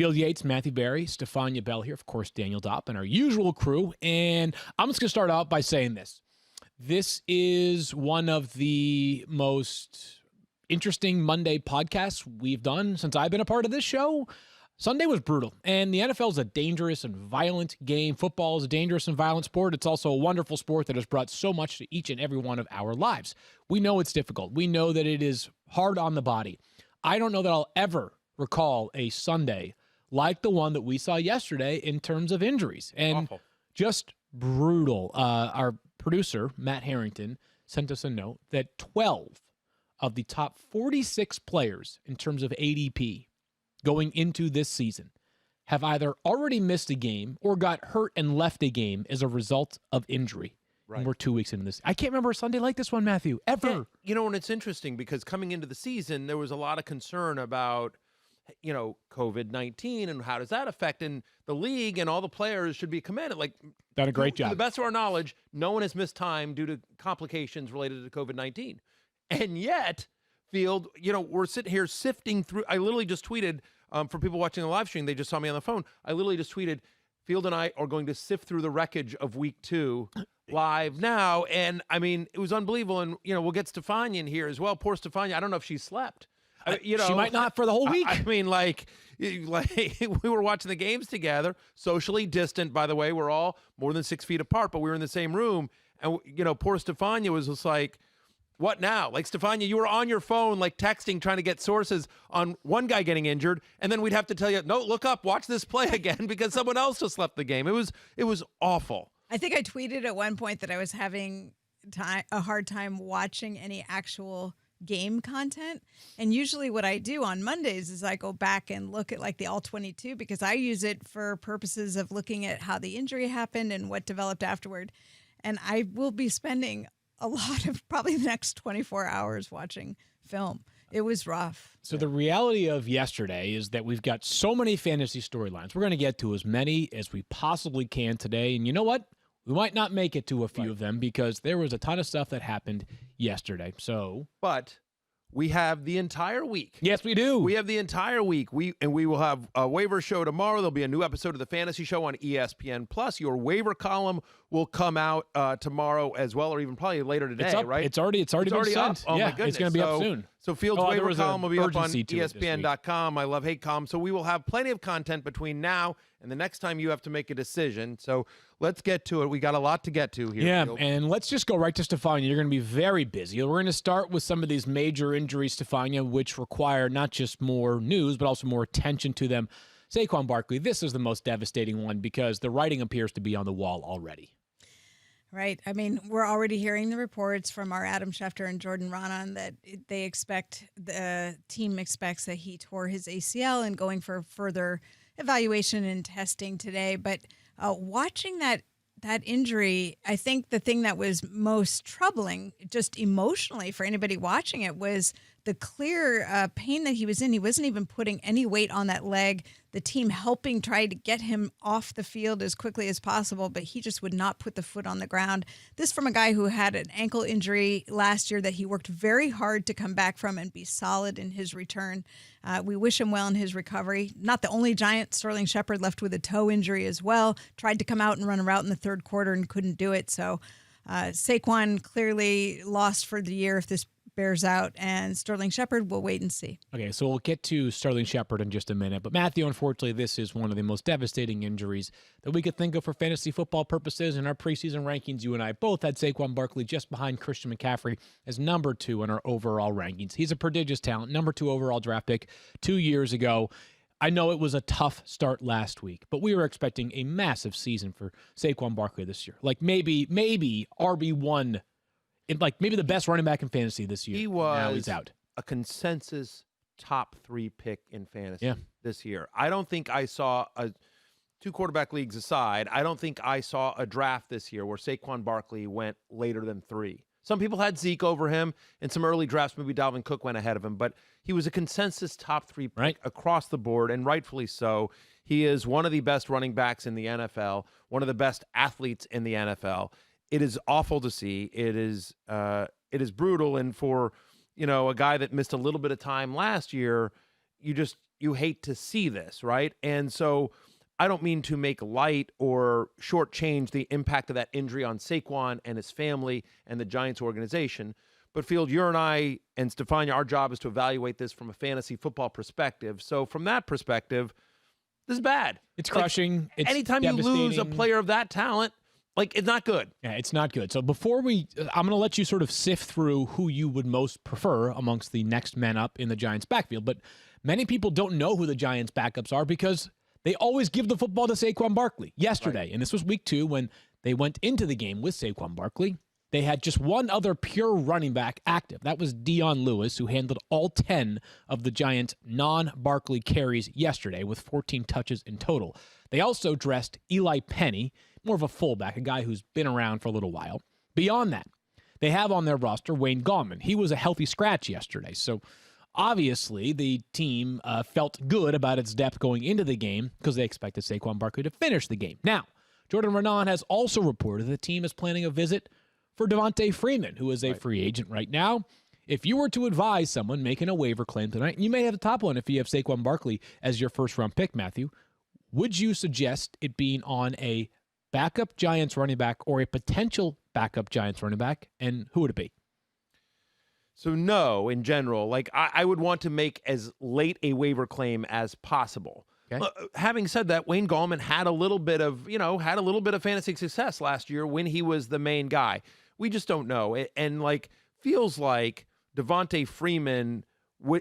Field Yates, Matthew Berry, Stefania Bell here, of course, Daniel Dopp, and our usual crew. And I'm just going to start out by saying this. This is one of the most interesting Monday podcasts we've done since I've been a part of this show. Sunday was brutal, and the NFL is a dangerous and violent game. Football is a dangerous and violent sport. It's also a wonderful sport that has brought so much to each and every one of our lives. We know it's difficult. We know that it is hard on the body. I don't know that I'll ever recall a Sunday like the one that we saw yesterday in terms of injuries. And Awful. Just brutal. Our producer, Matt Harrington, sent us a note that 12 of the top 46 players in terms of ADP going into this season have either already missed a game or got hurt and left a game as a result of injury. Right. And we're 2 weeks into this. I can't remember a Sunday like this one, Matthew, ever. Yeah, you know, and it's interesting because coming into the season, there was a lot of concern about, you know, COVID-19 and how does that affect in the league, and all the players should be commended. Like, Done a great to job. the best of our knowledge, no one has missed time due to complications related to COVID-19. And yet, Field, you know, we're sitting here sifting through. I literally just tweeted, for people watching the live stream, they just saw me on the phone. I literally just tweeted, Field and I are going to sift through the wreckage of week 2 live now. And I mean, it was unbelievable. And, you know, we'll get Stefania in here as well. Poor Stefania. I don't know if she slept. You know, she might not for the whole week. I mean, like we were watching the games together, socially distant, by the way. We're all more than 6 feet apart, but we were in the same room. And, you know, poor Stefania was just like, what now? Like, Stefania, you were on your phone, like texting, trying to get sources on one guy getting injured. And then we'd have to tell you, no, look up, watch this play again because someone else just left the game. It was awful. I think I tweeted at one point that I was having a hard time watching any actual game content. And usually what I do on Mondays is I go back and look at like the all 22 because I use it for purposes of looking at how the injury happened and what developed afterward. And I will be spending a lot of probably the next 24 hours watching film. It was rough. So the reality of yesterday is that we've got so many fantasy storylines. We're going to get to as many as we possibly can today. And you know what? We might not make it to a few of them because there was a ton of stuff that happened yesterday. But we have the entire week. Yes, we do. We have the entire week. We will have a waiver show tomorrow. There'll be a new episode of the Fantasy Show on ESPN Plus. Your waiver column will come out tomorrow as well, or even probably later today. It's up, right? It's already been up. sent. Oh yeah, my goodness! it's going to be up soon. So Field's there waiver was an column will be up on urgency to it this week. ESPN.com. I love Hate Column. So we will have plenty of content between now and the next time you have to make a decision. So let's get to it. We got a lot to get to here. Yeah, Field. and let's just go right to Stefania. You're going to be very busy. We're going to start with some of these major injuries, Stefania, which require not just more news, but also more attention to them. Saquon Barkley, this is the most devastating one because the writing appears to be on the wall already. Right. I mean, we're already hearing the reports from our Adam Schefter and Jordan Raanan that the team expects that he tore his ACL and going for further evaluation and testing today. But watching that injury, I think the thing that was most troubling, just emotionally for anybody watching it, was the clear pain that he was in. He wasn't even putting any weight on that leg. The team helping try to get him off the field as quickly as possible, but he just would not put the foot on the ground. This from a guy who had an ankle injury last year that he worked very hard to come back from and be solid in his return. We wish him well in his recovery. Not the only Giant. Sterling Shepard left with a toe injury as well. Tried to come out and run a route in the third quarter and couldn't do it. So Saquon clearly lost for the year if this bears out, and Sterling Shepard, we'll wait and see. Okay, so we'll get to Sterling Shepard in just a minute. But Matthew, unfortunately, this is one of the most devastating injuries that we could think of for fantasy football purposes. In our preseason rankings, you and I both had Saquon Barkley just behind Christian McCaffrey as number 2 in our overall rankings. He's a prodigious talent, number 2 overall draft pick 2 years ago. I know it was a tough start last week, but we were expecting a massive season for Saquon Barkley this year. Like maybe RB1, like maybe the best running back in fantasy this year. He was now he's out. A consensus top 3 pick in fantasy Yeah. this year. I don't think I saw 2 quarterback leagues aside, I don't think I saw a draft this year where Saquon Barkley went later than 3. Some people had Zeke over him. In some early drafts, maybe Dalvin Cook went ahead of him, but he was a consensus top 3 pick across the board, and rightfully so. He is one of the best running backs in the NFL, one of the best athletes in the NFL. It is awful to see. It is brutal, and for a guy that missed a little bit of time last year, you you hate to see this, right? And so I don't mean to make light or shortchange the impact of that injury on Saquon and his family and the Giants organization. But Field, you and I and Stefania, our job is to evaluate this from a fantasy football perspective. So from that perspective, this is bad. It's crushing. It's anytime you lose a player of that talent, like, it's not good. Yeah, it's not good. So before I'm going to let you sort of sift through who you would most prefer amongst the next men up in the Giants backfield. But many people don't know who the Giants backups are because they always give the football to Saquon Barkley. Yesterday, and this was week 2 when they went into the game with Saquon Barkley, they had just one other pure running back active. That was Dion Lewis, who handled all 10 of the Giants' non-Barkley carries yesterday with 14 touches in total. They also dressed Eli Penny, more of a fullback, a guy who's been around for a little while. Beyond that, they have on their roster Wayne Gallman. He was a healthy scratch yesterday, so obviously the team felt good about its depth going into the game because they expected Saquon Barkley to finish the game. Now, Jordan Raanan has also reported the team is planning a visit for Devontae Freeman, who is a free agent right now. If you were to advise someone making a waiver claim tonight, and you may have the top one if you have Saquon Barkley as your first-round pick, Matthew, would you suggest it being on a backup Giants running back or a potential backup Giants running back, and who would it be? So no, in general, like I would want to make as late a waiver claim as possible. Okay. Having said that, Wayne Gallman had a little bit of fantasy success last year when he was the main guy. We just don't know. And like, feels like Devontae Freeman,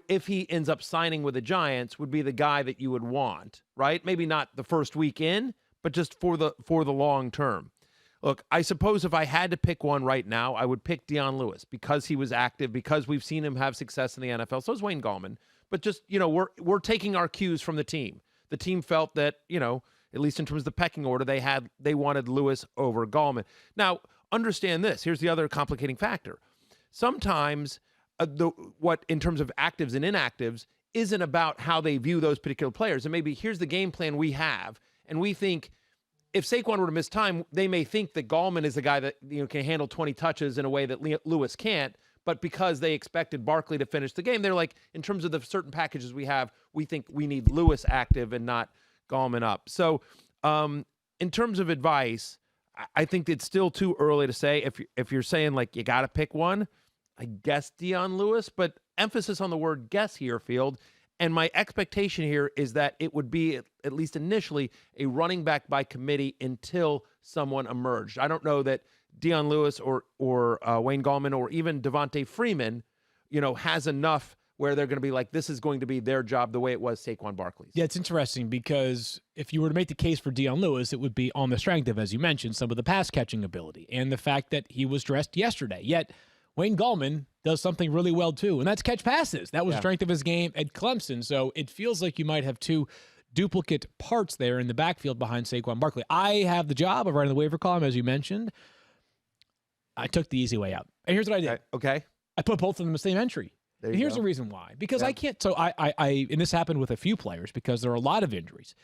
if he ends up signing with the Giants, would be the guy that you would want, right? Maybe not the first week in, but just for the long term. Look, I suppose if I had to pick one right now, I would pick Dion Lewis because he was active, because we've seen him have success in the NFL. So is Wayne Gallman. But just, we're taking our cues from the team. The team felt that, at least in terms of the pecking order, they wanted Lewis over Gallman. Now, understand this. Here's the other complicating factor. Sometimes in terms of actives and inactives isn't about how they view those particular players. And maybe here's the game plan we have, and we think if Saquon were to miss time, they may think that Gallman is the guy that can handle 20 touches in a way that Lewis can't. But because they expected Barkley to finish the game, they're like, in terms of the certain packages we have, we think we need Lewis active and not Gallman up. So in terms of advice, I think it's still too early to say. If you're saying like you got to pick one, I guess Dion Lewis, but emphasis on the word guess here, Field. And my expectation here is that it would be, at least initially, a running back by committee until someone emerged. I don't know that Dion Lewis or Wayne Gallman or even Devontae Freeman, has enough where they're going to be like, this is going to be their job the way it was Saquon Barkley's. Yeah, it's interesting because if you were to make the case for Dion Lewis, it would be on the strength of, as you mentioned, some of the pass-catching ability and the fact that he was dressed yesterday. Yet Wayne Gallman does something really well too, and that's catch passes. That was the strength of his game at Clemson. So it feels like you might have two duplicate parts there in the backfield behind Saquon Barkley. I have the job of writing the waiver column, as you mentioned. I took the easy way out. And here's what I did. Okay. I put both of them in the same entry. And here's the reason why. Because I can't, so I and this happened with a few players because there are a lot of injuries.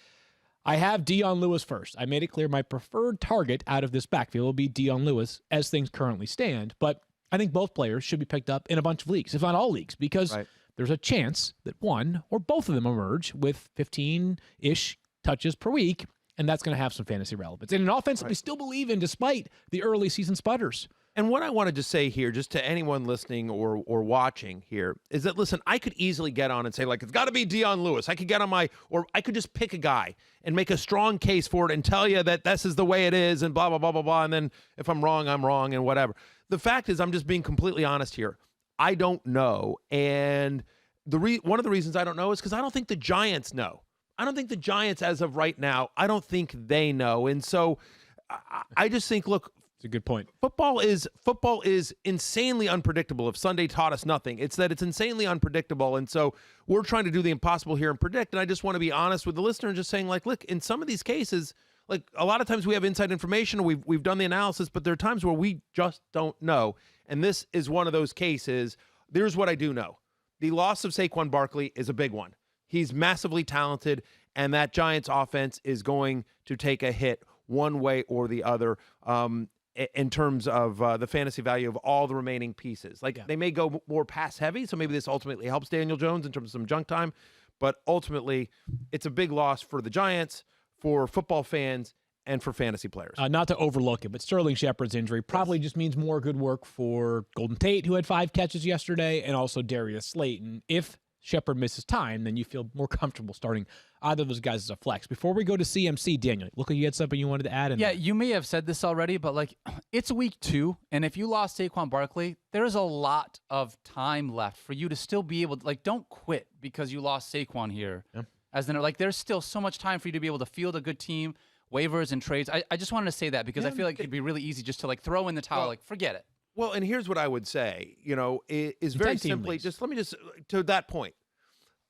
I have Dion Lewis first. I made it clear my preferred target out of this backfield will be Dion Lewis as things currently stand. But I think both players should be picked up in a bunch of leagues, if not all leagues, because there's a chance that one or both of them emerge with 15-ish touches per week, and that's going to have some fantasy relevance. And an offense that we still believe in despite the early season sputters. And what I wanted to say here, just to anyone listening or watching here, is that, listen, I could easily get on and say, like, it's got to be Dion Lewis. I could get on or I could just pick a guy and make a strong case for it and tell you that this is the way it is and blah, blah, blah, blah, blah. And then if I'm wrong, I'm wrong and whatever. The fact is, I'm just being completely honest here. I don't know. And one of the reasons I don't know is because I don't think the Giants know. I don't think the Giants, as of right now, I don't think they know. And so I just think, look, it's a good point. Football is insanely unpredictable. If Sunday taught us nothing, it's that it's insanely unpredictable. And so we're trying to do the impossible here and predict. And I just want to be honest with the listener and just saying, like, look, in some of these cases, like a lot of times we have inside information, we've done the analysis, but there are times where we just don't know. And this is one of those cases. Here's what I do know. The loss of Saquon Barkley is a big one. He's massively talented, and that Giants offense is going to take a hit one way or the other. In terms of the fantasy value of all the remaining pieces. They may go more pass heavy, so maybe this ultimately helps Daniel Jones in terms of some junk time. But ultimately, it's a big loss for the Giants, for football fans, and for fantasy players. Not to overlook it, but Sterling Shepard's injury probably just means more good work for Golden Tate, who had 5 catches yesterday, and also Darius Slayton. If Shepard misses time, then you feel more comfortable starting either of those guys as a flex. Before we go to CMC, Daniel, look like you had something you wanted to add in Yeah, there. you may have said this already, but like it's week 2, and if you lost Saquon Barkley, there's a lot of time left for you to still be able to, like, don't quit because you lost Saquon here. Yeah. As then, like, there's still so much time for you to be able to field a good team, waivers and trades. I just wanted to say that because I feel like it'd be really easy just to like throw in the towel, like forget it. Well, and here's what I would say, is very 10 team simply, leagues. let me to that point,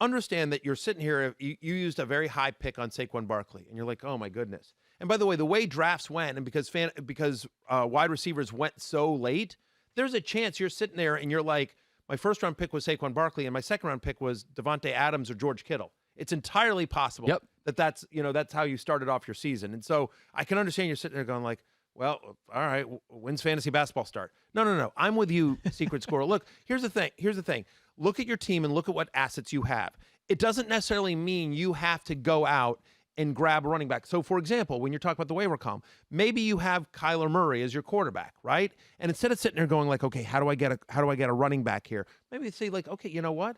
understand that you're sitting here, you used a very high pick on Saquon Barkley, and you're like, oh my goodness. And by the way drafts went, and because wide receivers went so late, there's a chance you're sitting there and you're like, my first round pick was Saquon Barkley, and my second round pick was Devontae Adams or George Kittle. It's entirely possible that's how you started off your season. And so I can understand you're sitting there going like, well, all right, when's fantasy basketball start? No. I'm with you, Secret Squirrel. Look, here's the thing. Look at your team and look at what assets you have. It doesn't necessarily mean you have to go out and grab a running back. So, for example, when you're talking about the waiver column, maybe you have Kyler Murray as your quarterback, right? And instead of sitting there going like, okay, how do I get a running back here? Maybe say like, okay, you know what?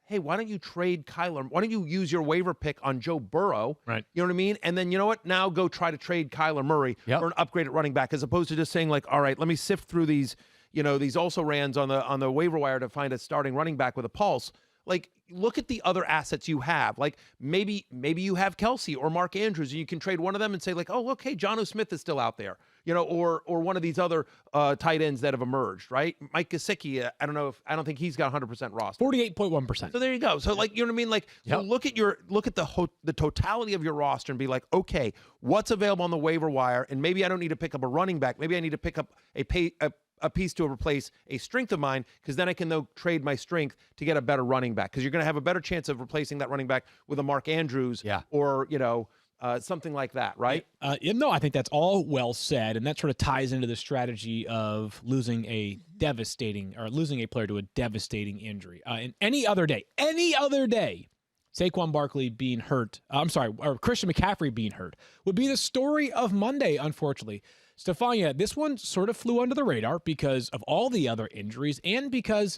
Hey, why don't you trade Kyler? Why don't you use your waiver pick on Joe Burrow? Right. You know what I mean? And then you know what? Now go try to trade Kyler Murray for an upgraded running back, as opposed to just saying like, all right, let me sift through these, these also rans on the waiver wire to find a starting running back with a pulse. Like, look at the other assets you have. Like maybe you have Kelsey or Mark Andrews, and you can trade one of them and say like, oh, okay, Jonnu Smith is still out there, or one of these other tight ends that have emerged, right? Mike Gesicki, I don't think he's got 100% roster. 48.1%. So there you go. So like, you know what I mean? Like, so look at the totality of your roster and be like, okay, what's available on the waiver wire? And maybe I don't need to pick up a running back. Maybe I need to pick up a piece to replace a strength of mine, because then I can trade my strength to get a better running back, because you're going to have a better chance of replacing that running back with a Mark Andrews or, something like that, right? No, I think that's all well said, and that sort of ties into the strategy of losing a player to a devastating injury. In any other day, Saquon Barkley being hurt, or Christian McCaffrey being hurt would be the story of Monday, unfortunately. Stefania, this one sort of flew under the radar because of all the other injuries and because,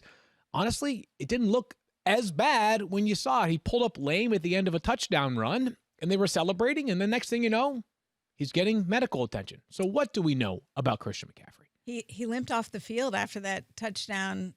honestly, it didn't look as bad when you saw it. He pulled up lame at the end of a touchdown run, and they were celebrating, and the next thing you know, he's getting medical attention. So what do we know about Christian McCaffrey? He limped off the field after that touchdown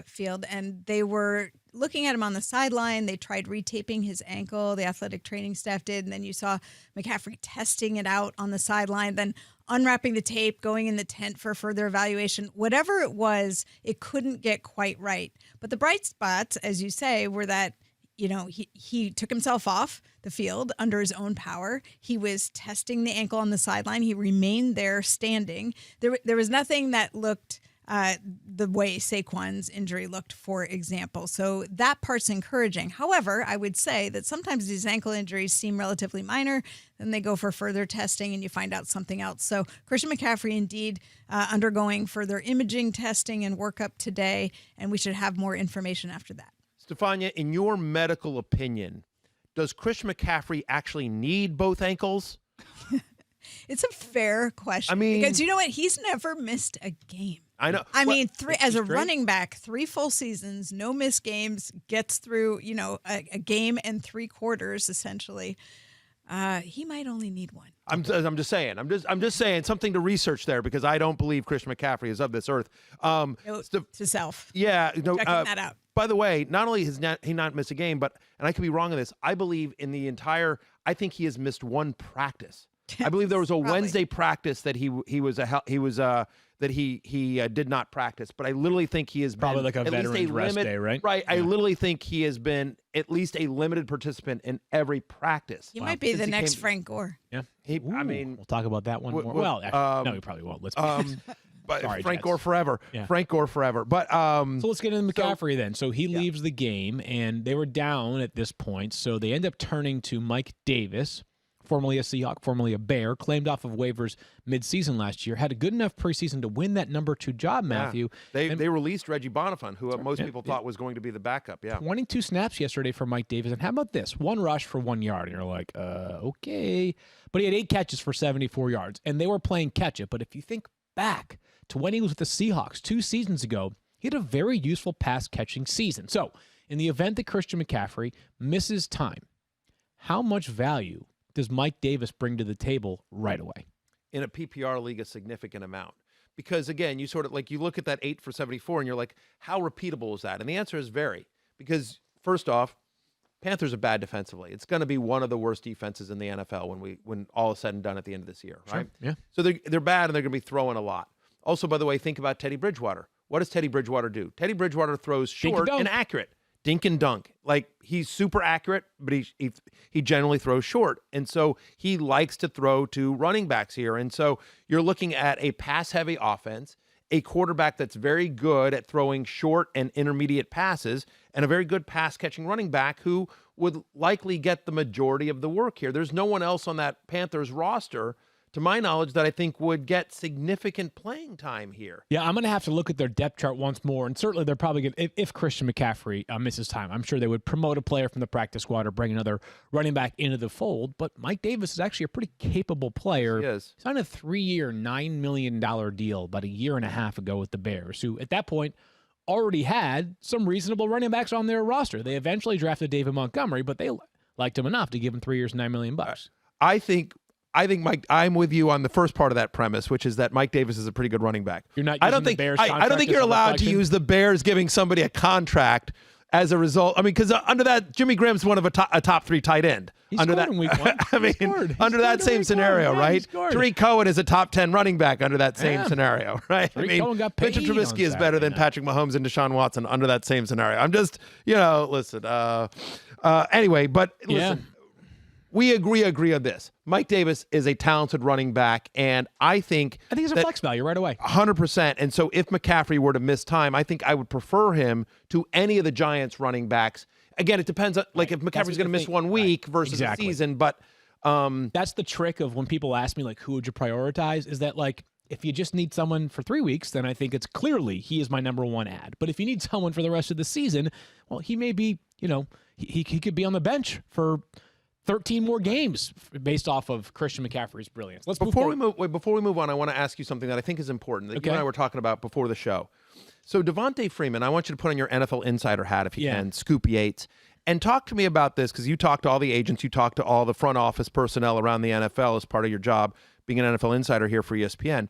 field, and they were looking at him on the sideline. They tried retaping his ankle. The athletic training staff did, and then you saw McCaffrey testing it out on the sideline, then unwrapping the tape, going in the tent for further evaluation. Whatever it was, it couldn't get quite right. But the bright spots, as you say, were that he took himself off the field under his own power. He was testing the ankle on the sideline. He remained there standing. There was nothing that looked the way Saquon's injury looked, for example. So that part's encouraging. However, I would say that sometimes these ankle injuries seem relatively minor. Then they go for further testing and you find out something else. So Christian McCaffrey indeed undergoing further imaging testing and workup today, and we should have more information after that. Stefania, in your medical opinion, does Christian McCaffrey actually need both ankles? It's a fair question. I mean, because you know what? He's never missed a game. I know. I mean, as a straight? running back, 3 full seasons, no missed games, gets through, a game and 3 quarters, essentially. He might only need one. I'm just saying. I'm just saying something to research there, because I don't believe Christian McCaffrey is of this earth. Note to self. Yeah. No, Checking that out. By the way, not only has he not missed a game, but, and I could be wrong on this, I believe I think he has missed one practice. I believe there was a Wednesday practice that he did not practice, but I literally think he has Probably been like a at least veteran's rest day, right? Right. Yeah. I literally think he has been at least a limited participant in every practice. He might be Since the he next came- Frank Gore. Yeah. I mean, we'll talk about that one more. w- Well, actually, um, no, we probably won't. Let's be but Sorry, Frank Jets. Gore forever. Yeah. Frank Gore forever. But So let's get into McCaffrey then. So he leaves the game, and they were down at this point. So they end up turning to Mike Davis formerly a Seahawk, formerly a Bear, claimed off of waivers midseason last year, had a good enough preseason to win that number 2 job, Matthew. They released Reggie Bonifant, who most people thought was going to be the backup. Yeah. 22 snaps yesterday for Mike Davis. And how about this? 1 rush for 1 yard. And you're like, okay. But he had 8 catches for 74 yards. And they were playing catch it. But if you think back to when he was with the Seahawks 2 seasons ago, he had a very useful pass-catching season. So, in the event that Christian McCaffrey misses time, how much value does Mike Davis bring to the table right away? In a PPR league, a significant amount. Because, again, you sort of like you look at that 8 for 74 and you're like, how repeatable is that? And the answer is very. Because, first off, Panthers are bad defensively. It's going to be one of the worst defenses in the NFL when all is said and done at the end of this year, right? Sure, yeah. So they're bad and they're going to be throwing a lot. Also, by the way, think about Teddy Bridgewater. What does Teddy Bridgewater do? Teddy Bridgewater throws short and accurate. Dink and dunk. Like, he's super accurate, but he generally throws short. And so he likes to throw to running backs here. And so you're looking at a pass-heavy offense, a quarterback that's very good at throwing short and intermediate passes, and a very good pass-catching running back who would likely get the majority of the work here. There's no one else on that Panthers roster, to my knowledge, that I think would get significant playing time here. Yeah, I'm going to have to look at their depth chart once more, and certainly they're probably going to, if Christian McCaffrey misses time, I'm sure they would promote a player from the practice squad or bring another running back into the fold, but Mike Davis is actually a pretty capable player. He is. He signed a 3-year, $9 million deal about a year and a half ago with the Bears, who at that point already had some reasonable running backs on their roster. They eventually drafted David Montgomery, but they liked him enough to give him 3 years, $9 million. I think Mike. I'm with you on the first part of that premise, which is that Mike Davis is a pretty good running back. You're not. I don't think. I don't think you're allowed to use the Bears giving somebody a contract as a result. I mean, because under that, Jimmy Graham's one of a top 3 tight end. He under scored that, in week 1. I mean, under that same scenario, right? Tariq Cohen is a top 10 running back under that same scenario, right? Tariq Cohen got paid Mitchell Trubisky is better than Patrick Mahomes and Deshaun Watson under that same scenario. I'm just, listen. Anyway, but listen. We agree on this. Mike Davis is a talented running back, and I think he's a flex value right away. 100%. And so if McCaffrey were to miss time, I think I would prefer him to any of the Giants running backs. Again, it depends on, like, if McCaffrey's going to miss 1 week versus a season, but that's the trick of when people ask me, like, who would you prioritize, is that, like, if you just need someone for 3 weeks, then I think it's clearly he is my number 1 ad. But if you need someone for the rest of the season, well, he may be, he could be on the bench for 13 more games based off of Christian McCaffrey's brilliance. Before we move on, I want to ask you something that I think is important that you and I were talking about before the show. So Devontae Freeman, I want you to put on your NFL Insider hat if you can, Scoop Yates, and talk to me about this, because you talk to all the agents, you talk to all the front office personnel around the NFL as part of your job being an NFL Insider here for ESPN.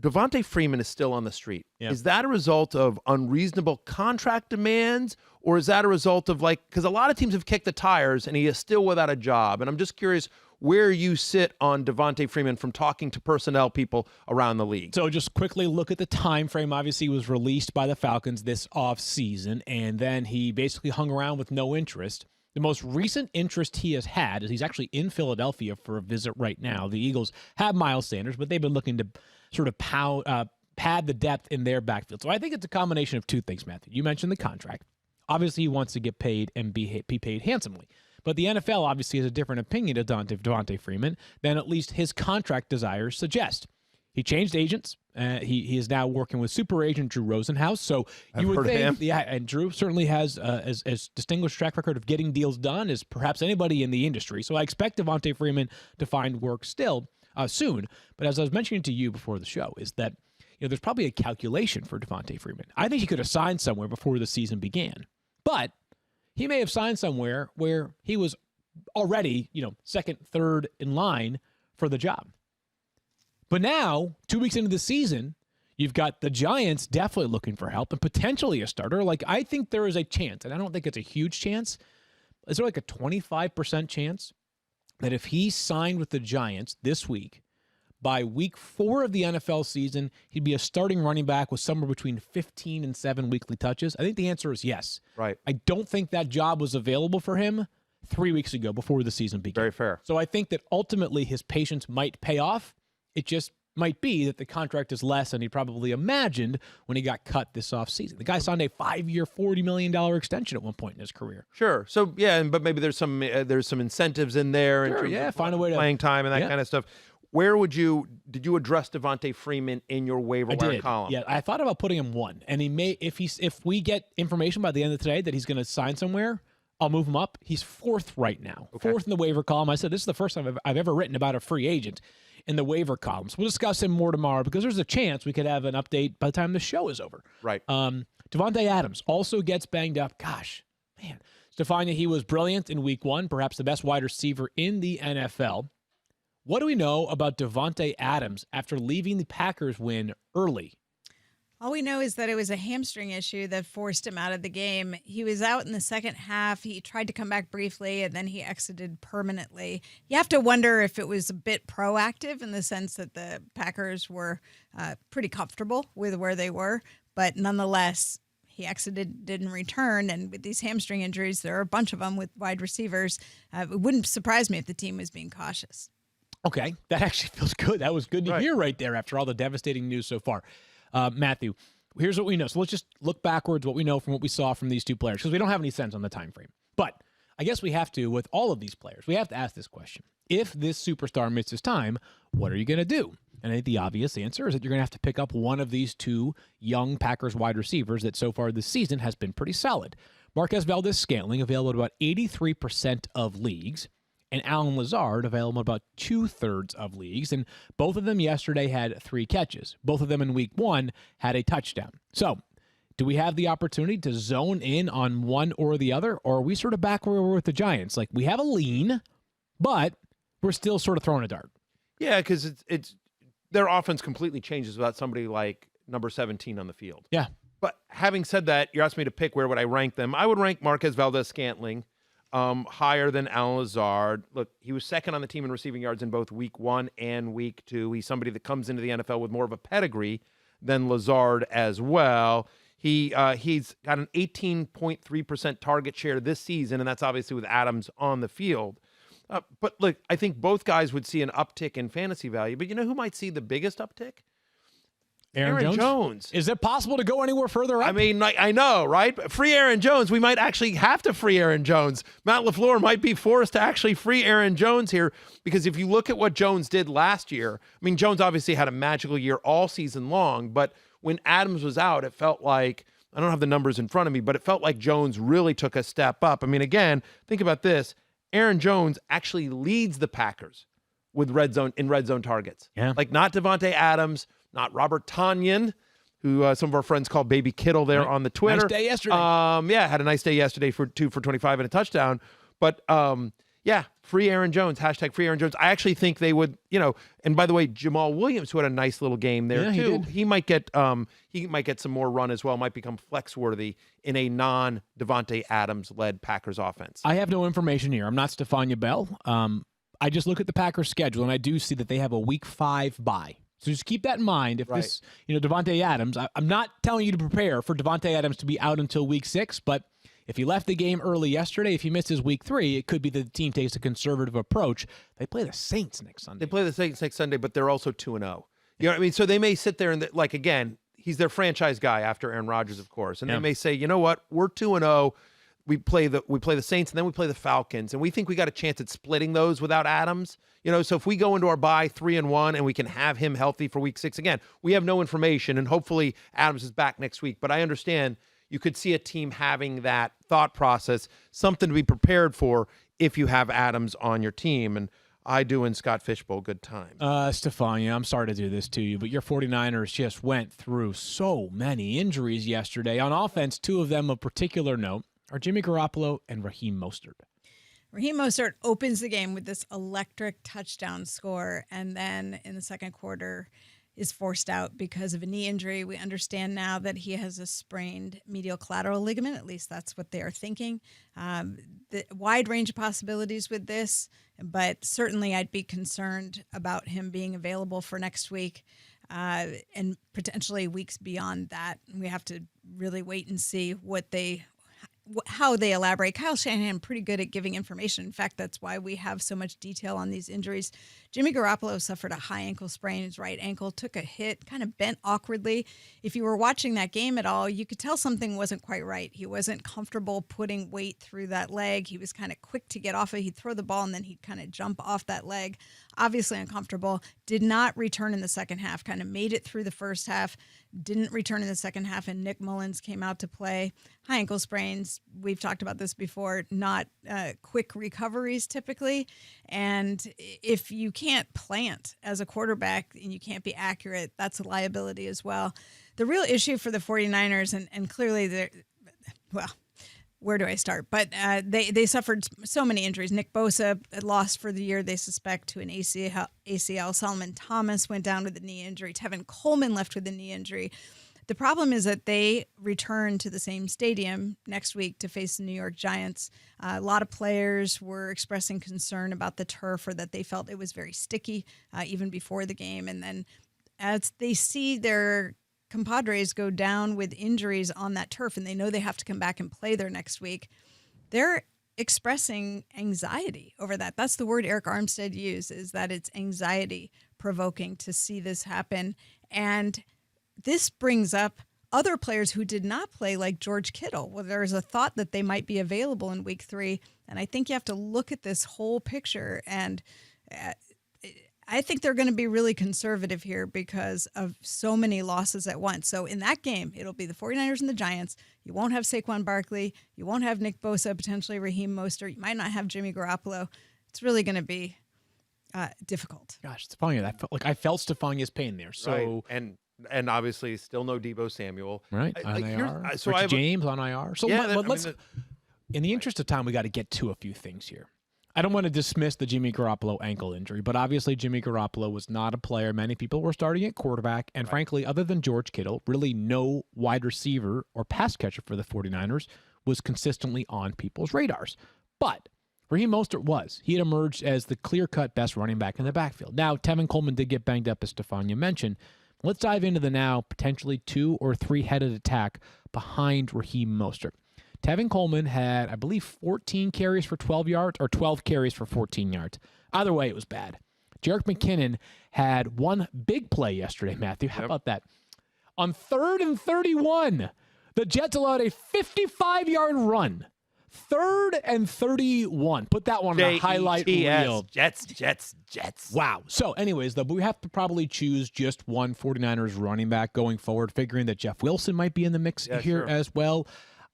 Devontae Freeman is still on the street. Yeah. Is that a result of unreasonable contract demands, or is that a result of, like, because a lot of teams have kicked the tires and he is still without a job? And I'm just curious where you sit on Devontae Freeman from talking to personnel people around the league. So just quickly look at the time frame. Obviously, he was released by the Falcons this offseason, and then he basically hung around with no interest. The most recent interest he has had is he's actually in Philadelphia for a visit right now. The Eagles have Miles Sanders, but they've been looking to sort of pad the depth in their backfield. So I think it's a combination of 2 things, Matthew. You mentioned the contract. Obviously, he wants to get paid and be paid handsomely. But the NFL obviously has a different opinion of Devontae Freeman than at least his contract desires suggest. He changed agents. He is now working with super agent Drew Rosenhaus. So you would think, and Drew certainly has as distinguished track record of getting deals done as perhaps anybody in the industry. So I expect Devontae Freeman to find work still soon. But as I was mentioning to you before the show, is that there's probably a calculation for Devontae Freeman. I think he could have signed somewhere before the season began, but he may have signed somewhere where he was already, second, third in line for the job. But now, 2 weeks into the season, you've got the Giants definitely looking for help and potentially a starter. Like, I think there is a chance, and I don't think it's a huge chance. Is there like a 25% chance that if he signed with the Giants this week, by week 4 of the NFL season, he'd be a starting running back with somewhere between 15 and 7 weekly touches? I think the answer is yes. Right. I don't think that job was available for him 3 weeks ago before the season began. Very fair. So I think that ultimately his patience might pay off. It just might be that the contract is less than he probably imagined when he got cut this offseason. The guy signed a 5-year, $40 million extension at one point in his career. Sure. So yeah, but maybe there's some incentives in there. Sure, in terms yeah, of find a way to playing time and that yeah. kind of stuff. Did you address Devontae Freeman in your waiver I wire did. column? Yeah, I thought about putting him 1, and he may if we get information by the end of today that he's going to sign somewhere, I'll move him up. He's 4th right now, 4th in the waiver column. I said this is the first time I've ever written about a free agent in the waiver columns. We'll discuss him more tomorrow because there's a chance we could have an update by the time the show is over. Right. Devontae Adams also gets banged up. Gosh, man. Stefania, he was brilliant in week 1, perhaps the best wide receiver in the NFL. What do we know about Devontae Adams after leaving the Packers win early? All we know is that it was a hamstring issue that forced him out of the game. He was out in the second half. He tried to come back briefly, and then he exited permanently. You have to wonder if it was a bit proactive in the sense that the Packers were pretty comfortable with where they were. But nonetheless, he exited, didn't return. And with these hamstring injuries, there are a bunch of them with wide receivers. It wouldn't surprise me if the team was being cautious. Okay, that actually feels good. That was good to hear right there after all the devastating news so far. Matthew, here's what we know. So let's just look backwards, what we know from what we saw from these two players, because we don't have any sense on the time frame. But I guess we have to, with all of these players, we have to ask this question. If this superstar misses time, what are you going to do? And I think the obvious answer is that you're going to have to pick up one of these two young Packers wide receivers that so far this season has been pretty solid. Marquez Valdes-Scantling available at about 83% of leagues, and Allen Lazard available in about 2/3 of leagues. And both of them yesterday had 3 catches. Both of them in week 1 had a touchdown. So do we have the opportunity to zone in on one or the other? Or are we sort of back where we were with the Giants? Like, we have a lean, but we're still sort of throwing a dart. Yeah, because it's their offense completely changes without somebody like number 17 on the field. Yeah. But having said that, you asked me to pick where would I rank them. I would rank Marquez Valdes-Scantling higher than Allen Lazard. Look, he was second on the team in receiving yards in both week 1 and week 2. He's somebody that comes into the NFL with more of a pedigree than Lazard as well. He's got an 18.3% target share this season, and that's obviously with Adams on the field. But look, I think both guys would see an uptick in fantasy value. But you know who might see the biggest uptick? Aaron Jones. Is it possible to go anywhere further up? I mean, I know, right? But free Aaron Jones. We might actually have to free Aaron Jones. Matt LaFleur might be forced to actually free Aaron Jones here because if you look at what Jones did last year, I mean, Jones obviously had a magical year all season long, but when Adams was out, it felt like, I don't have the numbers in front of me, but it felt like Jones really took a step up. I mean, again, think about this. Aaron Jones actually leads the Packers with red zone targets. Yeah. Like not Devontae Adams, not Robert Tonyan, who some of our friends call Baby Kittle there on the Twitter. Nice day yesterday. Had a nice day yesterday for 2 for 25 and a touchdown. But free Aaron Jones, hashtag free Aaron Jones. I actually think they would, and by the way, Jamal Williams, who had a nice little game there too, he might get some more run as well, might become flex worthy in a non-Devontae Adams-led Packers offense. I have no information here. I'm not Stefania Bell. I just look at the Packers schedule and I do see that they have a week 5 bye. So just keep that in mind. If this, Devontae Adams, I'm not telling you to prepare for Devontae Adams to be out until week 6, but if he left the game early yesterday, if he misses week 3, it could be that the team takes a conservative approach. They play the Saints next Sunday. They play the Saints next Sunday, but they're also 2-0. You know what I mean? So they may sit there and again, he's their franchise guy after Aaron Rodgers, of course, and they may say, you know what, we're 2-0. We play the Saints and then we play the Falcons, and we think we got a chance at splitting those without Adams. So if we go into our bye 3-1 and we can have him healthy for week 6, again, we have no information, and hopefully Adams is back next week. But I understand you could see a team having that thought process, something to be prepared for if you have Adams on your team. And I do in Scott Fishbowl good time. Stefania, I'm sorry to do this to you, but your 49ers just went through so many injuries yesterday. On offense, 2 of them of particular note are Jimmy Garoppolo and Raheem Mostert. Raheem Mostert opens the game with this electric touchdown score, and then in the second quarter is forced out because of a knee injury. We understand now that he has a sprained medial collateral ligament. At least that's what they are thinking. The wide range of possibilities with this, but certainly I'd be concerned about him being available for next week and potentially weeks beyond that. We have to really wait and see what they how they elaborate. Kyle Shanahan pretty good at giving information. In fact, that's why we have so much detail on these injuries. Jimmy Garoppolo suffered a high ankle sprain. His right ankle took a hit, kind of bent awkwardly. If you were watching that game at all, you could tell something wasn't quite right. He wasn't comfortable putting weight through that leg. He was kind of quick to get off it. He'd throw the ball and then he'd kind of jump off that leg. Obviously uncomfortable. Did not return in the second half. Kind of made it through the first half. Didn't return in the second half, and Nick Mullins came out to play. High ankle sprains, we've talked about this before, not quick recoveries typically. And if you can't plant as a quarterback and you can't be accurate, that's a liability as well. The real issue for the 49ers, and clearly they're, well, where do I start? But they suffered so many injuries. Nick Bosa lost for the year, they suspect, to an ACL. Solomon Thomas went down with a knee injury. Tevin Coleman left with a knee injury. The problem is that they return to the same stadium next week to face the New York Giants. A lot of players were expressing concern about the turf, or that they felt it was very sticky even before the game. And then as they see their compadres go down with injuries on that turf, and they know they have to come back and play there next week, they're expressing anxiety over that. That's the word Eric Armstead used, is that it's anxiety provoking to see this happen. And this brings up other players who did not play, like George Kittle. Well, there's a thought that they might be available in week 3. And I think you have to look at this whole picture. And I think they're going to be really conservative here because of so many losses at once. So in that game, it'll be the 49ers and the Giants. You won't have Saquon Barkley. You won't have Nick Bosa, potentially Raheem Mostert. You might not have Jimmy Garoppolo. It's really going to be difficult. Gosh, Stefania, I felt Stefania's pain there. So right. And obviously still no Deebo Samuel. Right. On IR. Richie James on IR. So yeah, let's, in the interest of time, we got to get to a few things here. I don't want to dismiss the Jimmy Garoppolo ankle injury, but obviously Jimmy Garoppolo was not a player many people were starting at quarterback. And frankly, other than George Kittle, really no wide receiver or pass catcher for the 49ers was consistently on people's radars. But Raheem Mostert was. He had emerged as the clear-cut best running back in the backfield. Now, Tevin Coleman did get banged up, as Stefania mentioned. Let's dive into the now potentially 2 or 3-headed attack behind Raheem Mostert. Tevin Coleman had, I believe, 14 carries for 12 yards or 12 carries for 14 yards. Either way, it was bad. Jerick McKinnon had one big play yesterday, Matthew. How about that? On 3rd and 31, the Jets allowed a 55-yard run. 3rd and 31. Put that one on the highlight reel. Jets. Wow. So anyways, we have to probably choose just one 49ers running back going forward, figuring that Jeff Wilson might be in the mix here as well.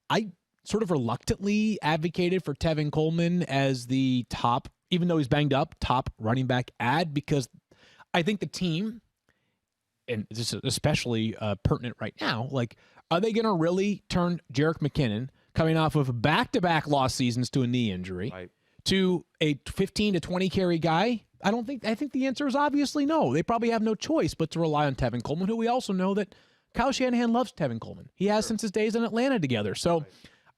I sort of reluctantly advocated for Tevin Coleman as the top, even though he's banged up, top running back add, because I think the team, and this is especially pertinent right now, like, are they going to really turn Jerick McKinnon, coming off of back-to-back lost seasons to a knee injury, to a 15 to 20 carry guy? I think the answer is obviously no. They probably have no choice but to rely on Tevin Coleman, who we also know that Kyle Shanahan loves Tevin Coleman. He has since his days in Atlanta together. So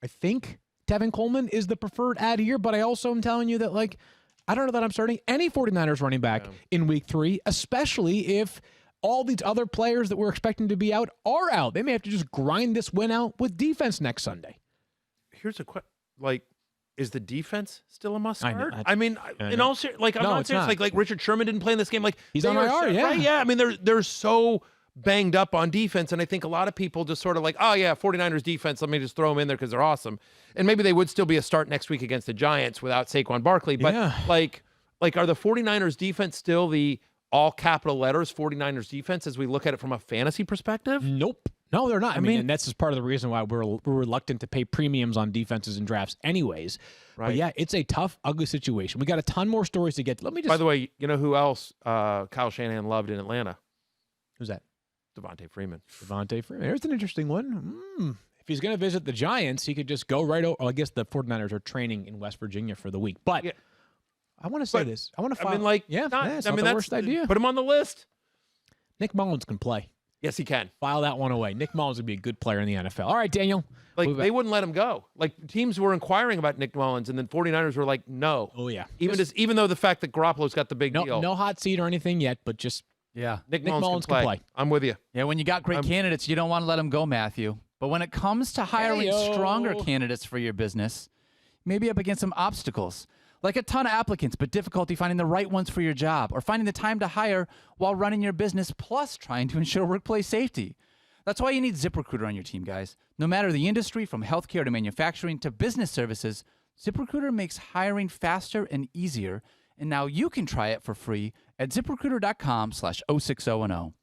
I think Tevin Coleman is the preferred add here, but I also am telling you that, like, I don't know that I'm starting any 49ers running back in week 3, especially if all these other players that we're expecting to be out are out. They may have to just grind this win out with defense next Sunday. Here's a question. Like, is the defense still a must start? I mean, in all seriousness, like, I'm not serious. Like Richard Sherman didn't play in this game. Like, he's on IR, right? Yeah. I mean, they're so banged up on defense, and I think a lot of people just sort of like, oh yeah, 49ers defense, let me just throw them in there because they're awesome. And maybe they would still be a start next week against the Giants without Saquon Barkley. But like, are the 49ers defense still the all capital letters 49ers defense as we look at it from a fantasy perspective? Nope. No, they're not. I mean, and that's just part of the reason why we're reluctant to pay premiums on defenses and drafts anyways. Right. But yeah, it's a tough, ugly situation. We got a ton more stories to get to. Let me just... By the way, you know who else Kyle Shanahan loved in Atlanta? Who's that? Devontae Freeman. Devontae Freeman. There's an interesting one. If he's going to visit the Giants, he could just go right over. Well, I guess the 49ers are training in West Virginia for the week. But I want to say this. I want to file. I mean, like, it's that's not the worst idea. Put him on the list. Nick Mullins can play. Yes, he can. File that one away. Nick Mullins would be a good player in the NFL. All right, Daniel. Like, they wouldn't let him go. Like, teams were inquiring about Nick Mullins, and then 49ers were like, no. Oh, yeah. Even though the fact that Garoppolo's got the big deal. No hot seat or anything yet, but just Nick Mullins can play. I'm with you. Yeah, when you got great candidates, you don't want to let them go, Matthew. But when it comes to hiring Hey-o. stronger candidates for your business, you may be up against some obstacles, like a ton of applicants, but difficulty finding the right ones for your job, or finding the time to hire while running your business, plus trying to ensure workplace safety. That's why you need ZipRecruiter on your team, guys. No matter the industry, from healthcare to manufacturing to business services, ZipRecruiter makes hiring faster and easier, and now you can try it for free at ZipRecruiter.com/06010.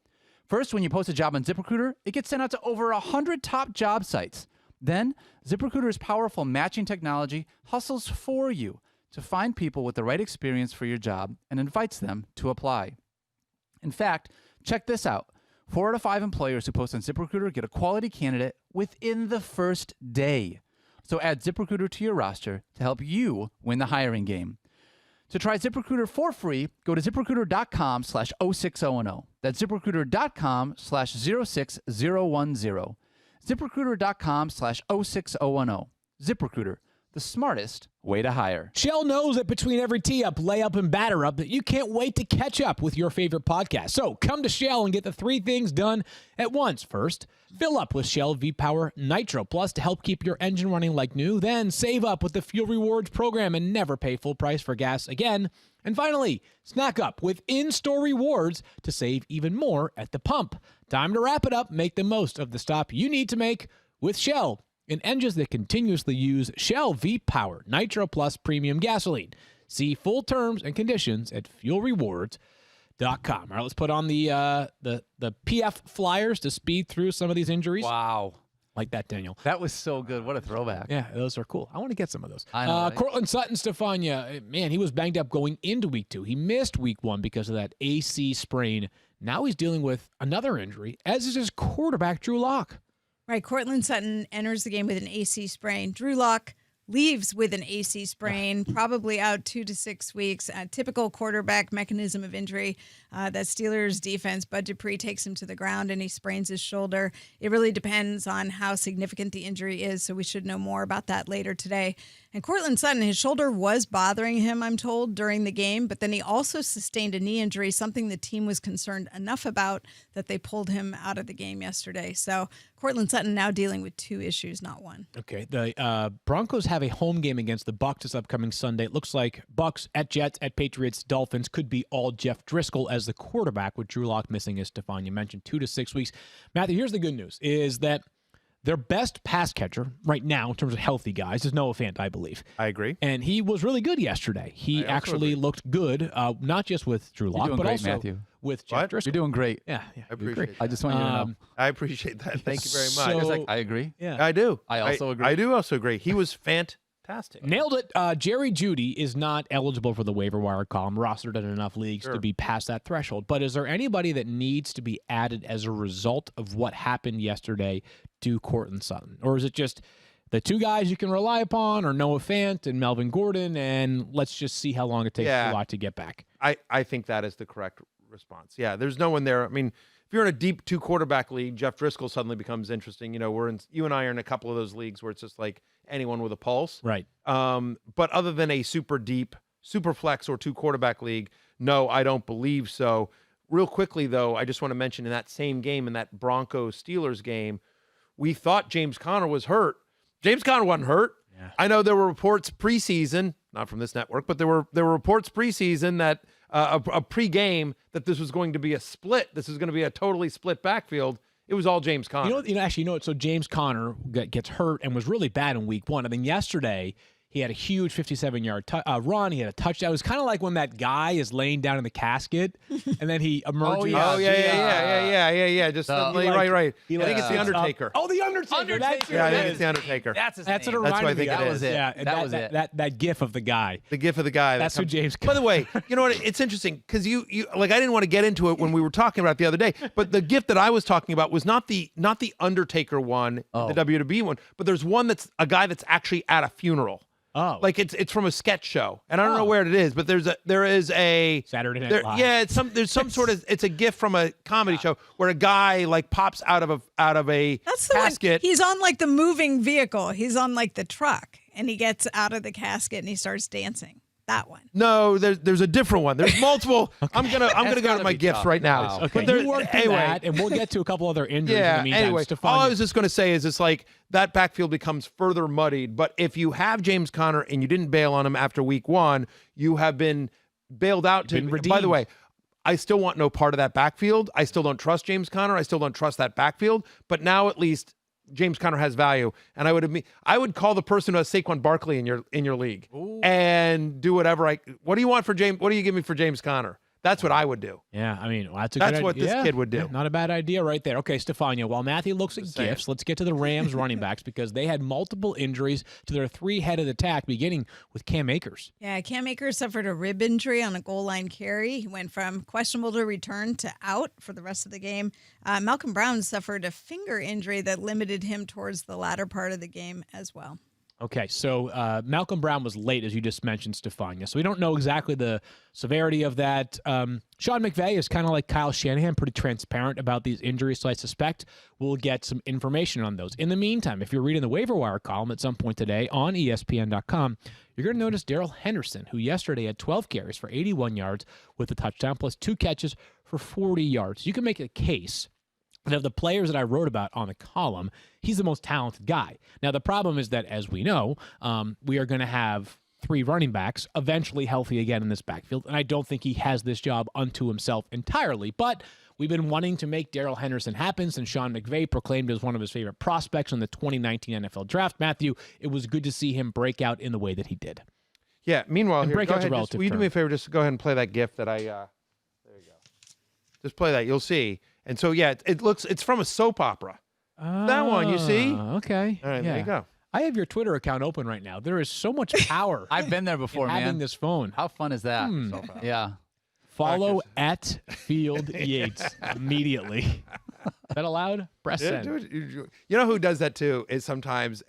First, when you post a job on ZipRecruiter, it gets sent out to over 100 top job sites. Then, ZipRecruiter's powerful matching technology hustles for you to find people with the right experience for your job and invites them to apply. In fact, check this out. 4 out of 5 employers who post on ZipRecruiter get a quality candidate within the first day. So add ZipRecruiter to your roster to help you win the hiring game. To try ZipRecruiter for free, go to ZipRecruiter.com/06010. That's ZipRecruiter.com/06010. ZipRecruiter.com/06010. ZipRecruiter, the smartest way to hire. Shell knows that between every tee up, layup, and batter up, that you can't wait to catch up with your favorite podcast. So come to Shell and get the 3 things done at once. First, fill up with Shell V-Power Nitro Plus to help keep your engine running like new. Then save up with the Fuel Rewards program and never pay full price for gas again. And finally, snack up with in-store rewards to save even more at the pump. Time to wrap it up. Make the most of the stop you need to make with Shell in engines that continuously use Shell V-Power Nitro Plus Premium Gasoline. See full terms and conditions at fuelrewards.com. All right, let's put on the PF Flyers to speed through some of these injuries. Wow. Like that, Daniel. That was so good. What a throwback. Yeah, those are cool. I want to get some of those. I know, right? Cortland Sutton, Stefania, man, he was banged up going into week 2. He missed week 1 because of that AC sprain. Now he's dealing with another injury, as is his quarterback, Drew Lock. Right, Cortland Sutton enters the game with an AC sprain. Drew Lock leaves with an AC sprain, probably out 2 to 6 weeks. A typical quarterback mechanism of injury. That Steelers defense, Bud Dupree takes him to the ground and he sprains his shoulder. It really depends on how significant the injury is, so we should know more about that later today. And Cortland Sutton, his shoulder was bothering him, I'm told, during the game, but then he also sustained a knee injury, something the team was concerned enough about that they pulled him out of the game yesterday. So Cortland Sutton now dealing with 2 issues, not 1. Okay, the Broncos have a home game against the Bucs this upcoming Sunday. It looks like Bucs at Jets, at Patriots, Dolphins. Could be all Jeff Driscoll as the quarterback, with Drew Lock missing, as Stefan, you mentioned, 2 to 6 weeks. Matthew, here's the good news, is that their best pass catcher right now in terms of healthy guys is Noah Fant, I believe. I agree. And he was really good yesterday. He also actually agree. looked good, not just with Drew Lock, doing but great, also Matthew. with Jeff What? Driscoll. You're doing great. Yeah, I you're great. appreciate I just want you to know. I appreciate that. Thank you very much. So- I was like, I agree. Yeah. I do. I also agree. I do also agree. He was fantastic. Nailed it. Jerry Jeudy is not eligible for the waiver wire column, rostered in enough leagues to Sure. be past that threshold. But is there anybody that needs to be added as a result of what happened yesterday to Cortland Sutton? Or is it just the 2 guys you can rely upon, or Noah Fant and Melvin Gordon, and let's just see how long it takes Yeah. a lot to get back? I think that is the correct response. Yeah, there's no one there. I mean, if you're in a deep 2 quarterback league, Jeff Driscoll suddenly becomes interesting. You know, you and I are in a couple of those leagues where it's just like anyone with a pulse. Right. But other than a super deep, super flex or 2 quarterback league, no, I don't believe so. Real quickly, though, I just want to mention in that same game, in that Broncos-Steelers game, we thought James Conner was hurt. James Conner wasn't hurt. Yeah. I know there were reports preseason, not from this network, but there were reports preseason that a pregame that this was going to be a split. This is going to be a totally split backfield. It was all James Conner. Actually, so James Conner gets hurt and was really bad in week 1. I mean, yesterday he had a huge 57-yard run. He had a touchdown. It was kind of like when that guy is laying down in the casket and then he emerges. Yeah. Just suddenly, right. he I think it's the sits up. Undertaker. Oh, the Undertaker. That's Yeah, I it. think it's the Undertaker. That's his That's what it name. That's what I reminded me think of. it That is. was it. Yeah, That was it. That gif of the guy. The gif of the guy. That's who James. By the way, you know what? It's interesting because you like I didn't want to get into it when we were talking about it the other day, but the gif that I was talking about was not the Undertaker one, the WWE one, but there's one that's a guy that's actually at a funeral. Oh, Like it's from a sketch show, and I don't know where it is, but there is a Saturday Night Live. Yeah, there's some sort of it's a gif from a comedy show where a guy like pops out of a That's the casket. one. He's on like the moving vehicle. He's on like the truck, and he gets out of the casket and he starts dancing. that one. No, there's a different one. There's multiple. I'm gonna go to gotta my be gifts tough. right now. Wow. Okay, But you work through anyway, that, and we'll get to a couple other injuries in yeah. the meantime. Anyway, Stephania, all I was just going to say is it's like that backfield becomes further muddied. But if you have James Conner and you didn't bail on him after week 1, you have been bailed out. Been By redeemed. the way, I still want no part of that backfield. I still don't trust James Conner. I still don't trust that backfield. But now at least James Conner has value, and I would call the person who has Saquon Barkley in your league and do whatever What do you want for James? What do you give me for James Conner? That's what I would do. Yeah, I mean, well, that's That's good what idea. this kid would do. Yeah, not a bad idea right there. Okay, Stefania, while Matthew looks at saying. gifts, let's get to the Rams running backs because they had multiple injuries to their three-headed attack, beginning with Cam Akers. Yeah, Cam Akers suffered a rib injury on a goal line carry. He went from questionable to return to out for the rest of the game. Malcolm Brown suffered a finger injury that limited him towards the latter part of the game as well. Okay, so Malcolm Brown was late, as you just mentioned, Stefania. So we don't know exactly the severity of that. Sean McVay is kind of like Kyle Shanahan, pretty transparent about these injuries, so I suspect we'll get some information on those. In the meantime, if you're reading the waiver wire column at some point today on ESPN.com, you're going to notice Darrell Henderson, who yesterday had 12 carries for 81 yards with a touchdown, plus 2 catches for 40 yards. You can make a case and of the players that I wrote about on the column, he's the most talented guy. Now, the problem is that, as we know, we are going to have 3 running backs eventually healthy again in this backfield, and I don't think he has this job unto himself entirely. But we've been wanting to make Darrell Henderson happen since Sean McVay proclaimed as one of his favorite prospects in the 2019 NFL Draft. Matthew, it was good to see him break out in the way that he did. Yeah. Meanwhile, And here, go breakout's a ahead, relative will you do term. me a favor? Just go ahead and play that GIF that I. There you go. Just play that. You'll see. And so, yeah, it's from a soap opera. That one, you see? Okay. All right, yeah. there you go. I have your Twitter account open right now. There is so much power I've been there in before, having man. this phone. How fun is that? Yeah. Follow at Field Yates immediately. Is that allowed? Press Yeah, send. do it. You know who does that too? Is sometimes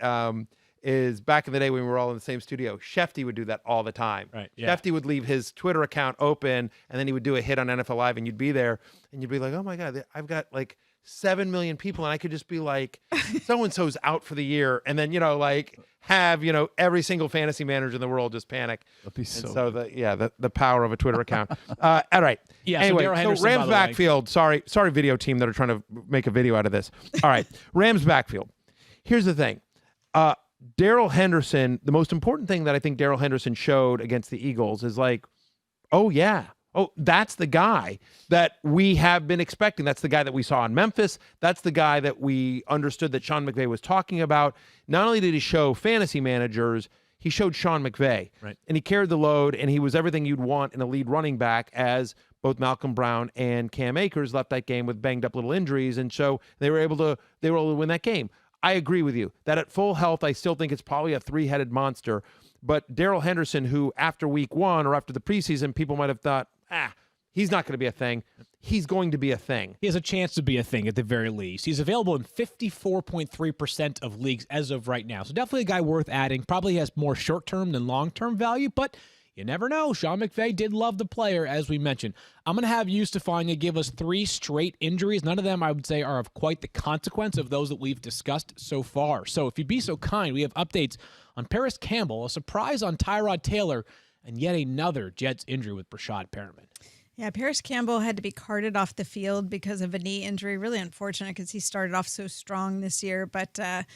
is back in the day when we were all in the same studio. Shefty would do that all the time. Right, yeah. Shefty would leave his Twitter account open, and then he would do a hit on NFL Live, and you'd be there, and you'd be like, "Oh my God, I've got like 7 million people," and I could just be like, "So and so's out for the year," and then have every single fantasy manager in the world just panic. That'd be And so the power of a Twitter account. All right. Yeah, so Anyway, Darrell Henderson, Rams by the way. backfield. Sorry, video team that are trying to make a video out of this. All right, Rams backfield. Here's the thing. Darrell Henderson. The most important thing that I think Darrell Henderson showed against the Eagles is like, oh yeah. Oh, that's the guy that we have been expecting. That's the guy that we saw in Memphis. That's the guy that we understood that Sean McVay was talking about. Not only did he show fantasy managers, he showed Sean McVay. Right. And he carried the load, and he was everything you'd want in a lead running back, as both Malcolm Brown and Cam Akers left that game with banged up little injuries. And so they were able to win that game. I agree with you that at full health, I still think it's probably a 3-headed monster. But Darrell Henderson, who after week 1 or after the preseason, people might have thought, he's not going to be a thing. He's going to be a thing. He has a chance to be a thing at the very least. He's available in 54.3% of leagues as of right now. So definitely a guy worth adding. Probably has more short-term than long-term value, but you never know. Sean McVay did love the player, as we mentioned. I'm going to have you, Stefania, give us 3 straight injuries. None of them, I would say, are of quite the consequence of those that we've discussed so far. So if you'd be so kind, we have updates on Paris Campbell, a surprise on Tyrod Taylor, and yet another Jets injury with Brashad Perriman. Yeah, Paris Campbell had to be carted off the field because of a knee injury. Really unfortunate because he started off so strong this year, but it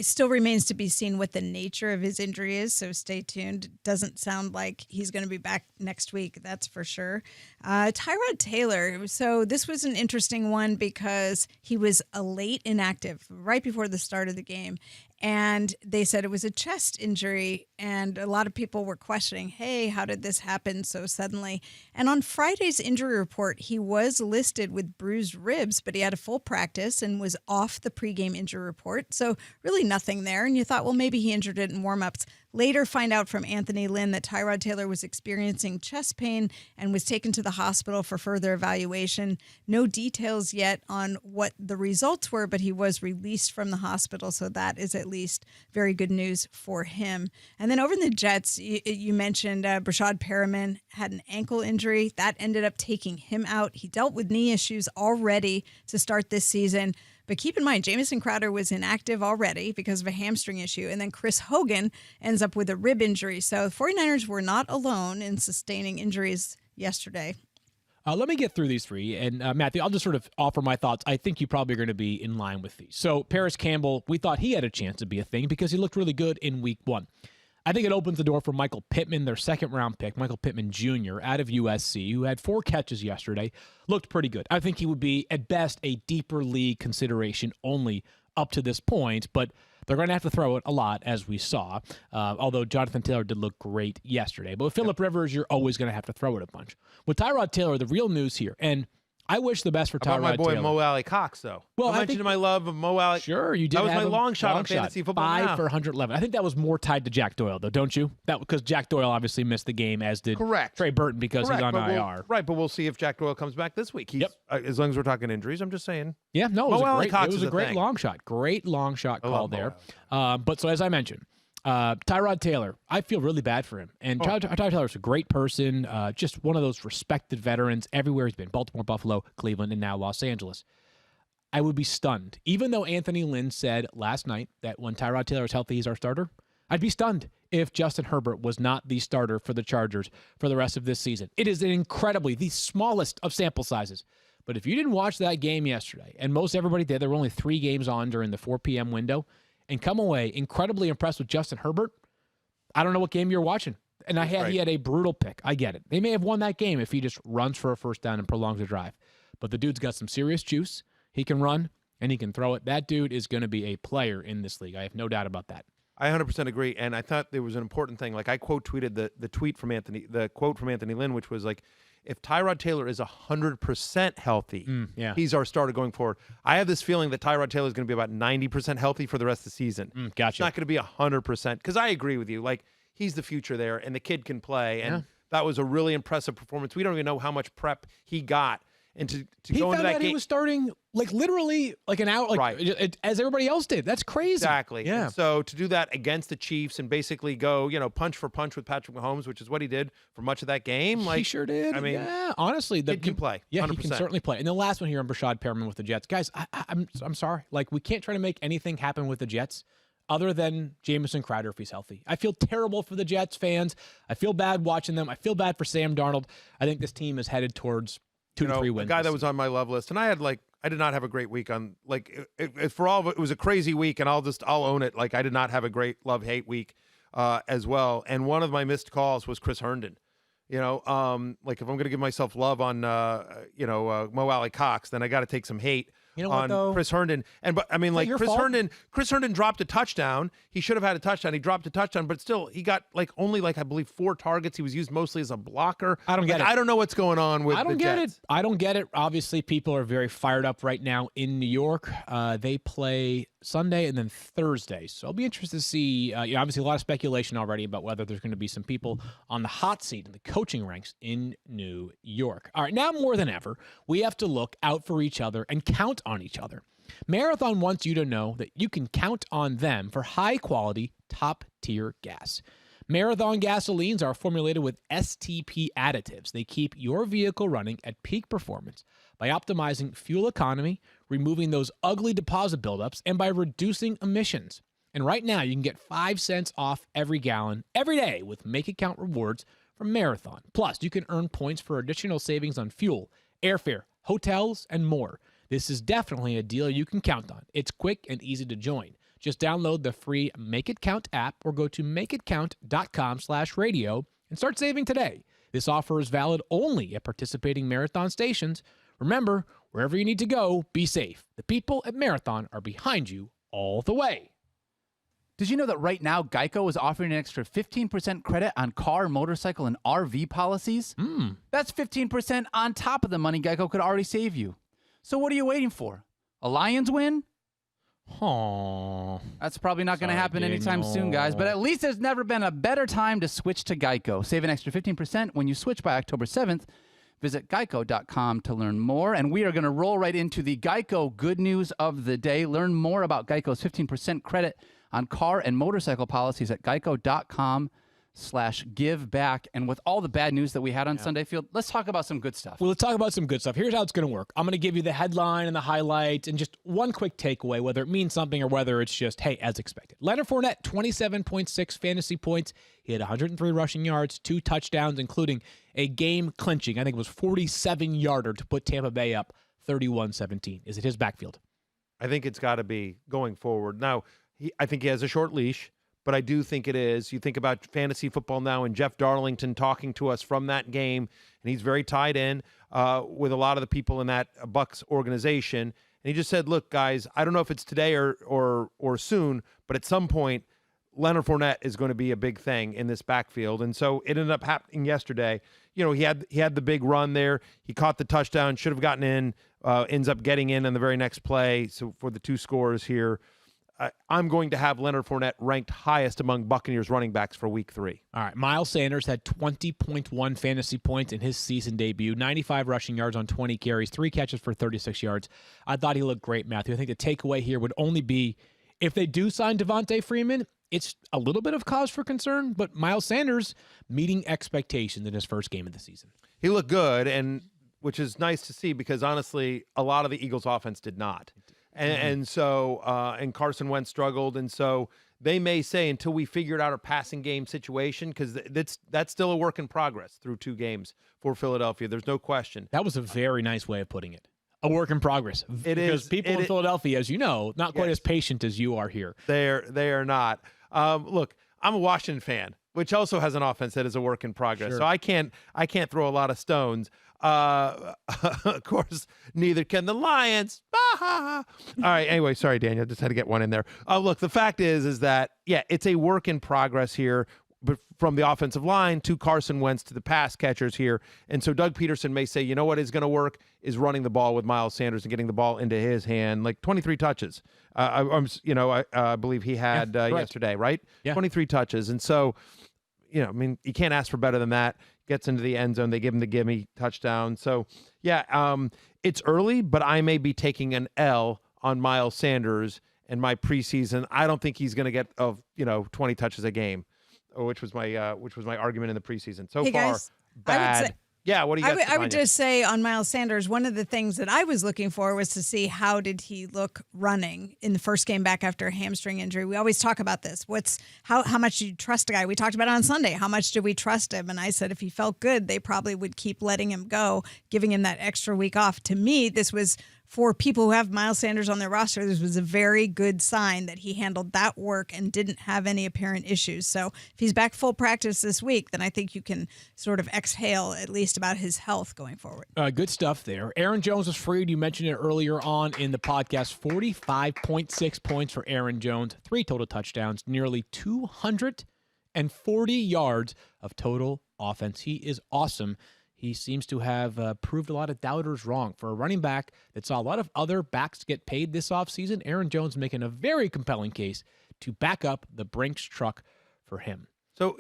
still remains to be seen what the nature of his injury is, so stay tuned. It doesn't sound like he's going to be back next week, that's for sure. Tyrod Taylor, so this was an interesting one because he was a late inactive right before the start of the game, and they said it was a chest injury, and a lot of people were questioning, hey, how did this happen so suddenly? And on Friday's injury report, he was listed with bruised ribs, but he had a full practice and was off the pregame injury report, so really nothing there. And you thought, well, maybe he injured it in warmups. Later, find out from Anthony Lynn that Tyrod Taylor was experiencing chest pain and was taken to the hospital for further evaluation. No details yet on what the results were, but he was released from the hospital, so that is at least very good news for him. And then over in the Jets, you mentioned Brashad Perriman had an ankle injury. That ended up taking him out. He dealt with knee issues already to start this season. But keep in mind, Jamison Crowder was inactive already because of a hamstring issue. And then Chris Hogan ends up with a rib injury. So the 49ers were not alone in sustaining injuries yesterday. Let me get through these three. And Matthew, I'll just sort of offer my thoughts. I think you probably are going to be in line with these. So Paris Campbell, we thought he had a chance to be a thing because he looked really good in week 1. I think it opens the door for Michael Pittman, their second-round pick, Michael Pittman Jr. out of USC, who had 4 catches yesterday, looked pretty good. I think he would be, at best, a deeper league consideration only up to this point, but they're going to have to throw it a lot, as we saw, although Jonathan Taylor did look great yesterday. But with Phillip Rivers, you're always going to have to throw it a bunch. With Tyrod Taylor, the real news here, and I wish the best for Tyrod Taylor. About my boy Mo Alley Cox, though. Well, I mentioned my love of Mo Alley. Sure, you did. That was have my him. long shot on fantasy football. 5 for 111. I think that was more tied to Jack Doyle, though, don't you? That because Jack Doyle obviously missed the game, as did Trey Burton because he's on IR. Right, but we'll see if Jack Doyle comes back this week. As long as we're talking injuries, I'm just saying. Yeah, no, it was a great thing. long shot. Great long shot call there. But so as I mentioned, Tyrod Taylor, I feel really bad for him. And Tyrod Taylor's a great person, just one of those respected veterans everywhere he's been. Baltimore, Buffalo, Cleveland, and now Los Angeles. I would be stunned. Even though Anthony Lynn said last night that when Tyrod Taylor is healthy, he's our starter, I'd be stunned if Justin Herbert was not the starter for the Chargers for the rest of this season. It is the smallest of sample sizes. But if you didn't watch that game yesterday, and most everybody did, there were only 3 games on during the 4 p.m. window, and come away incredibly impressed with Justin Herbert, I don't know what game you're watching. And he had a brutal pick. I get it. They may have won that game if he just runs for a first down and prolongs the drive. But the dude's got some serious juice. He can run, and he can throw it. That dude is going to be a player in this league. I have no doubt about that. I 100% agree. And I thought there was an important thing. Like, I quote tweeted the quote from Anthony Lynn, which was like, if Tyrod Taylor is 100% healthy, he's our starter going forward. I have this feeling that Tyrod Taylor is going to be about 90% healthy for the rest of the season. Gotcha. It's not going to be 100% because I agree with you. Like, he's the future there, and the kid can play. And that was a really impressive performance. We don't even know how much prep he got. And to go into that game, he was starting literally an hour, as everybody else did. That's crazy. Exactly. Yeah. And so to do that against the Chiefs and basically go, punch for punch with Patrick Mahomes, which is what he did for much of that game. He sure did. I mean, honestly, he can play. Yeah, 100%. he can certainly play. And the last one here on Brashad Perriman with the Jets, guys. I'm sorry. We can't try to make anything happen with the Jets other than Jamison Crowder if he's healthy. I feel terrible for the Jets fans. I feel bad watching them. I feel bad for Sam Darnold. I think this team is headed towards 2 to 3 wins. A guy that was on my love list, and I did not have a great week on for all of it. It was a crazy week, and I'll own it. I did not have a great love-hate week as well. And one of my missed calls was Chris Herndon. If I'm going to give myself love on Mo Alley Cox, then I got to take some hate on Chris Herndon. Chris Herndon dropped a touchdown. He should have had a touchdown. He dropped a touchdown, but still he got only I believe 4 targets. He was used mostly as a blocker. I don't get it. I don't know what's going on with the Jets. I don't get it. Obviously, people are very fired up right now in New York. They play Sunday and then Thursday. So I'll be interested to see, obviously a lot of speculation already about whether there's going to be some people on the hot seat in the coaching ranks in New York. All right, now more than ever, we have to look out for each other and count on each other. Marathon wants you to know that you can count on them for high-quality, top-tier gas. Marathon gasolines are formulated with STP additives. They keep your vehicle running at peak performance by optimizing fuel economy, removing those ugly deposit buildups, and by reducing emissions. And right now, you can get 5 cents off every gallon every day with Make It Count rewards from Marathon. Plus, you can earn points for additional savings on fuel, airfare, hotels, and more. This is definitely a deal you can count on. It's quick and easy to join. Just download the free Make It Count app or go to makeitcount.com/radio and start saving today. This offer is valid only at participating Marathon stations. Remember, wherever you need to go, be safe. The people at Marathon are behind you all the way. Did you know that right now Geico is offering an extra 15% credit on car, motorcycle, and RV policies? That's 15% on top of the money Geico could already save you. So what are you waiting for? A Lions win? Aww. That's probably not going to happen anytime soon, guys. But at least there's never been a better time to switch to Geico. Save an extra 15% when you switch by October 7th. Visit geico.com to learn more. And we are going to roll right into the Geico good news of the day. Learn more about Geico's 15% credit on car and motorcycle policies at geico.com/live. give back. And with all the bad news that we had on Sunday Field, let's talk about some good stuff. Well, let's talk about some good stuff. Here's how it's going to work. I'm going to give you the headline and the highlights and just one quick takeaway, whether it means something or whether it's just, hey, as expected. Leonard Fournette, 27.6 fantasy points. He had 103 rushing yards, 2 touchdowns, including a game-clinching, I think it was 47-yarder to put Tampa Bay up 31-17. Is it his backfield? I think it's got to be going forward. Now, I think he has a short leash, but I do think it is. You think about fantasy football now and Jeff Darlington talking to us from that game, and he's very tied in with a lot of the people in that Bucs organization. And he just said, look, guys, I don't know if it's today or soon, but at some point, Leonard Fournette is going to be a big thing in this backfield. And so it ended up happening yesterday. You know, he had the big run there. He caught the touchdown, should have gotten in, ends up getting in on the very next play. So for the 2 scores here, I'm going to have Leonard Fournette ranked highest among Buccaneers running backs for week 3. All right. Miles Sanders had 20.1 fantasy points in his season debut, 95 rushing yards on 20 carries, 3 catches for 36 yards. I thought he looked great, Matthew. I think the takeaway here would only be if they do sign Devontae Freeman, it's a little bit of cause for concern, but Miles Sanders meeting expectations in his first game of the season. He looked good, and which is nice to see because, honestly, a lot of the Eagles' offense did not. And so Carson Wentz struggled, and so they may say until we figured out our passing game situation, because that's still a work in progress through 2 games for Philadelphia. There's no question. That was a very nice way of putting it. A work in progress. Because people in Philadelphia, as you know, not quite as patient as you are here. They are not. Look, I'm a Washington fan, which also has an offense that is a work in progress. Sure. So I can't throw a lot of stones. Of course, neither can the Lions. All right. Anyway, sorry, Daniel. Just had to get one in there. Look, the fact is that, yeah, it's a work in progress here, but from the offensive line to Carson Wentz to the pass catchers here. And so Doug Peterson may say, you know what is going to work is running the ball with Miles Sanders and getting the ball into his hand, like 23 touches. I believe he had yesterday, right? Yeah. 23 touches. And so, I mean, you can't ask for better than that. Gets into the end zone. They give him the gimme touchdown. So, yeah, it's early, but I may be taking an L on Miles Sanders in my preseason. I don't think he's going to get 20 touches a game, which was my argument in the preseason. So hey far, guys, bad. Yeah, what do you got? I would just say on Miles Sanders, one of the things that I was looking for was to see how did he look running in the first game back after a hamstring injury. We always talk about this. How much do you trust a guy? We talked about it on Sunday. How much do we trust him? And I said if he felt good, they probably would keep letting him go, giving him that extra week off. To me, this was for people who have Miles Sanders on their roster, this was a very good sign that he handled that work and didn't have any apparent issues. So if he's back full practice this week, then I think you can sort of exhale at least about his health going forward. Good stuff there. Aaron Jones was freed. You mentioned it earlier on in the podcast. 45.6 points for Aaron Jones, 3 total touchdowns, nearly 240 yards of total offense. He is awesome. He seems to have proved a lot of doubters wrong. For a running back that saw a lot of other backs get paid this offseason, Aaron Jones making a very compelling case to back up the Brinks truck for him. So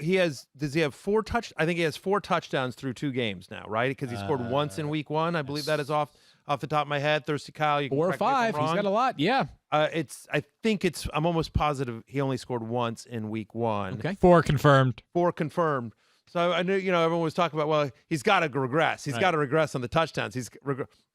does he have 4 I think he has 4 touchdowns through 2 games now, right? Because he scored once in week 1. I believe that is off the top of my head. Thirsty Kyle, you can 4 or correct me if I'm 5. He's wrong. got a lot. Yeah. I'm almost positive he only scored once in week 1. Okay. 4 confirmed. 4 confirmed. So I knew, everyone was talking about, well, he's got to regress. He's got to regress on the touchdowns.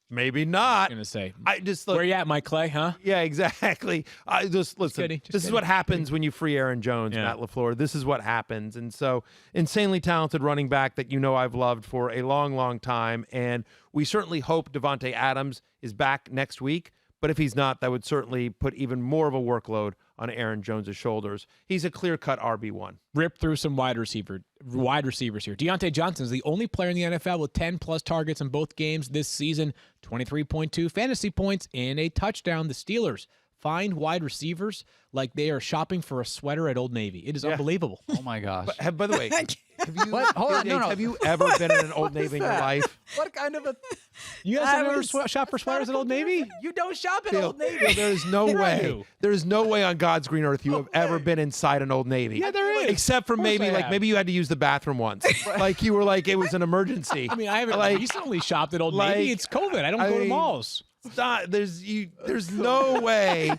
Maybe not. I'm going to say, I just look, where you at, Mike Clay, huh? Yeah, exactly. I just listen. This is what happens when you free Aaron Jones, Matt LaFleur. This is what happens. And so, insanely talented running back that I've loved for a long, long time. And we certainly hope Devontae Adams is back next week. But if he's not, that would certainly put even more of a workload on Aaron Jones' shoulders. He's a clear-cut RB1. Rip through some wide receivers here. Deontay Johnson is the only player in the NFL with 10-plus targets in both games this season, 23.2 fantasy points, and a touchdown. The Steelers find wide receivers like they are shopping for a sweater at Old Navy. It is unbelievable. Oh, my gosh. By the way, What? Hold on, no. Have you ever been in an Old Navy in your life? What kind of a... You guys have ever shop for sweaters at Old Navy? You don't shop at Phil, Old Navy. there is no way. There is no way on God's green earth you have ever been inside an Old Navy. Yeah, there is. Except for maybe you had to use the bathroom once. Like you were like it was an emergency. I mean, I haven't recently shopped at Old Navy. It's COVID. I don't go to malls. There's no way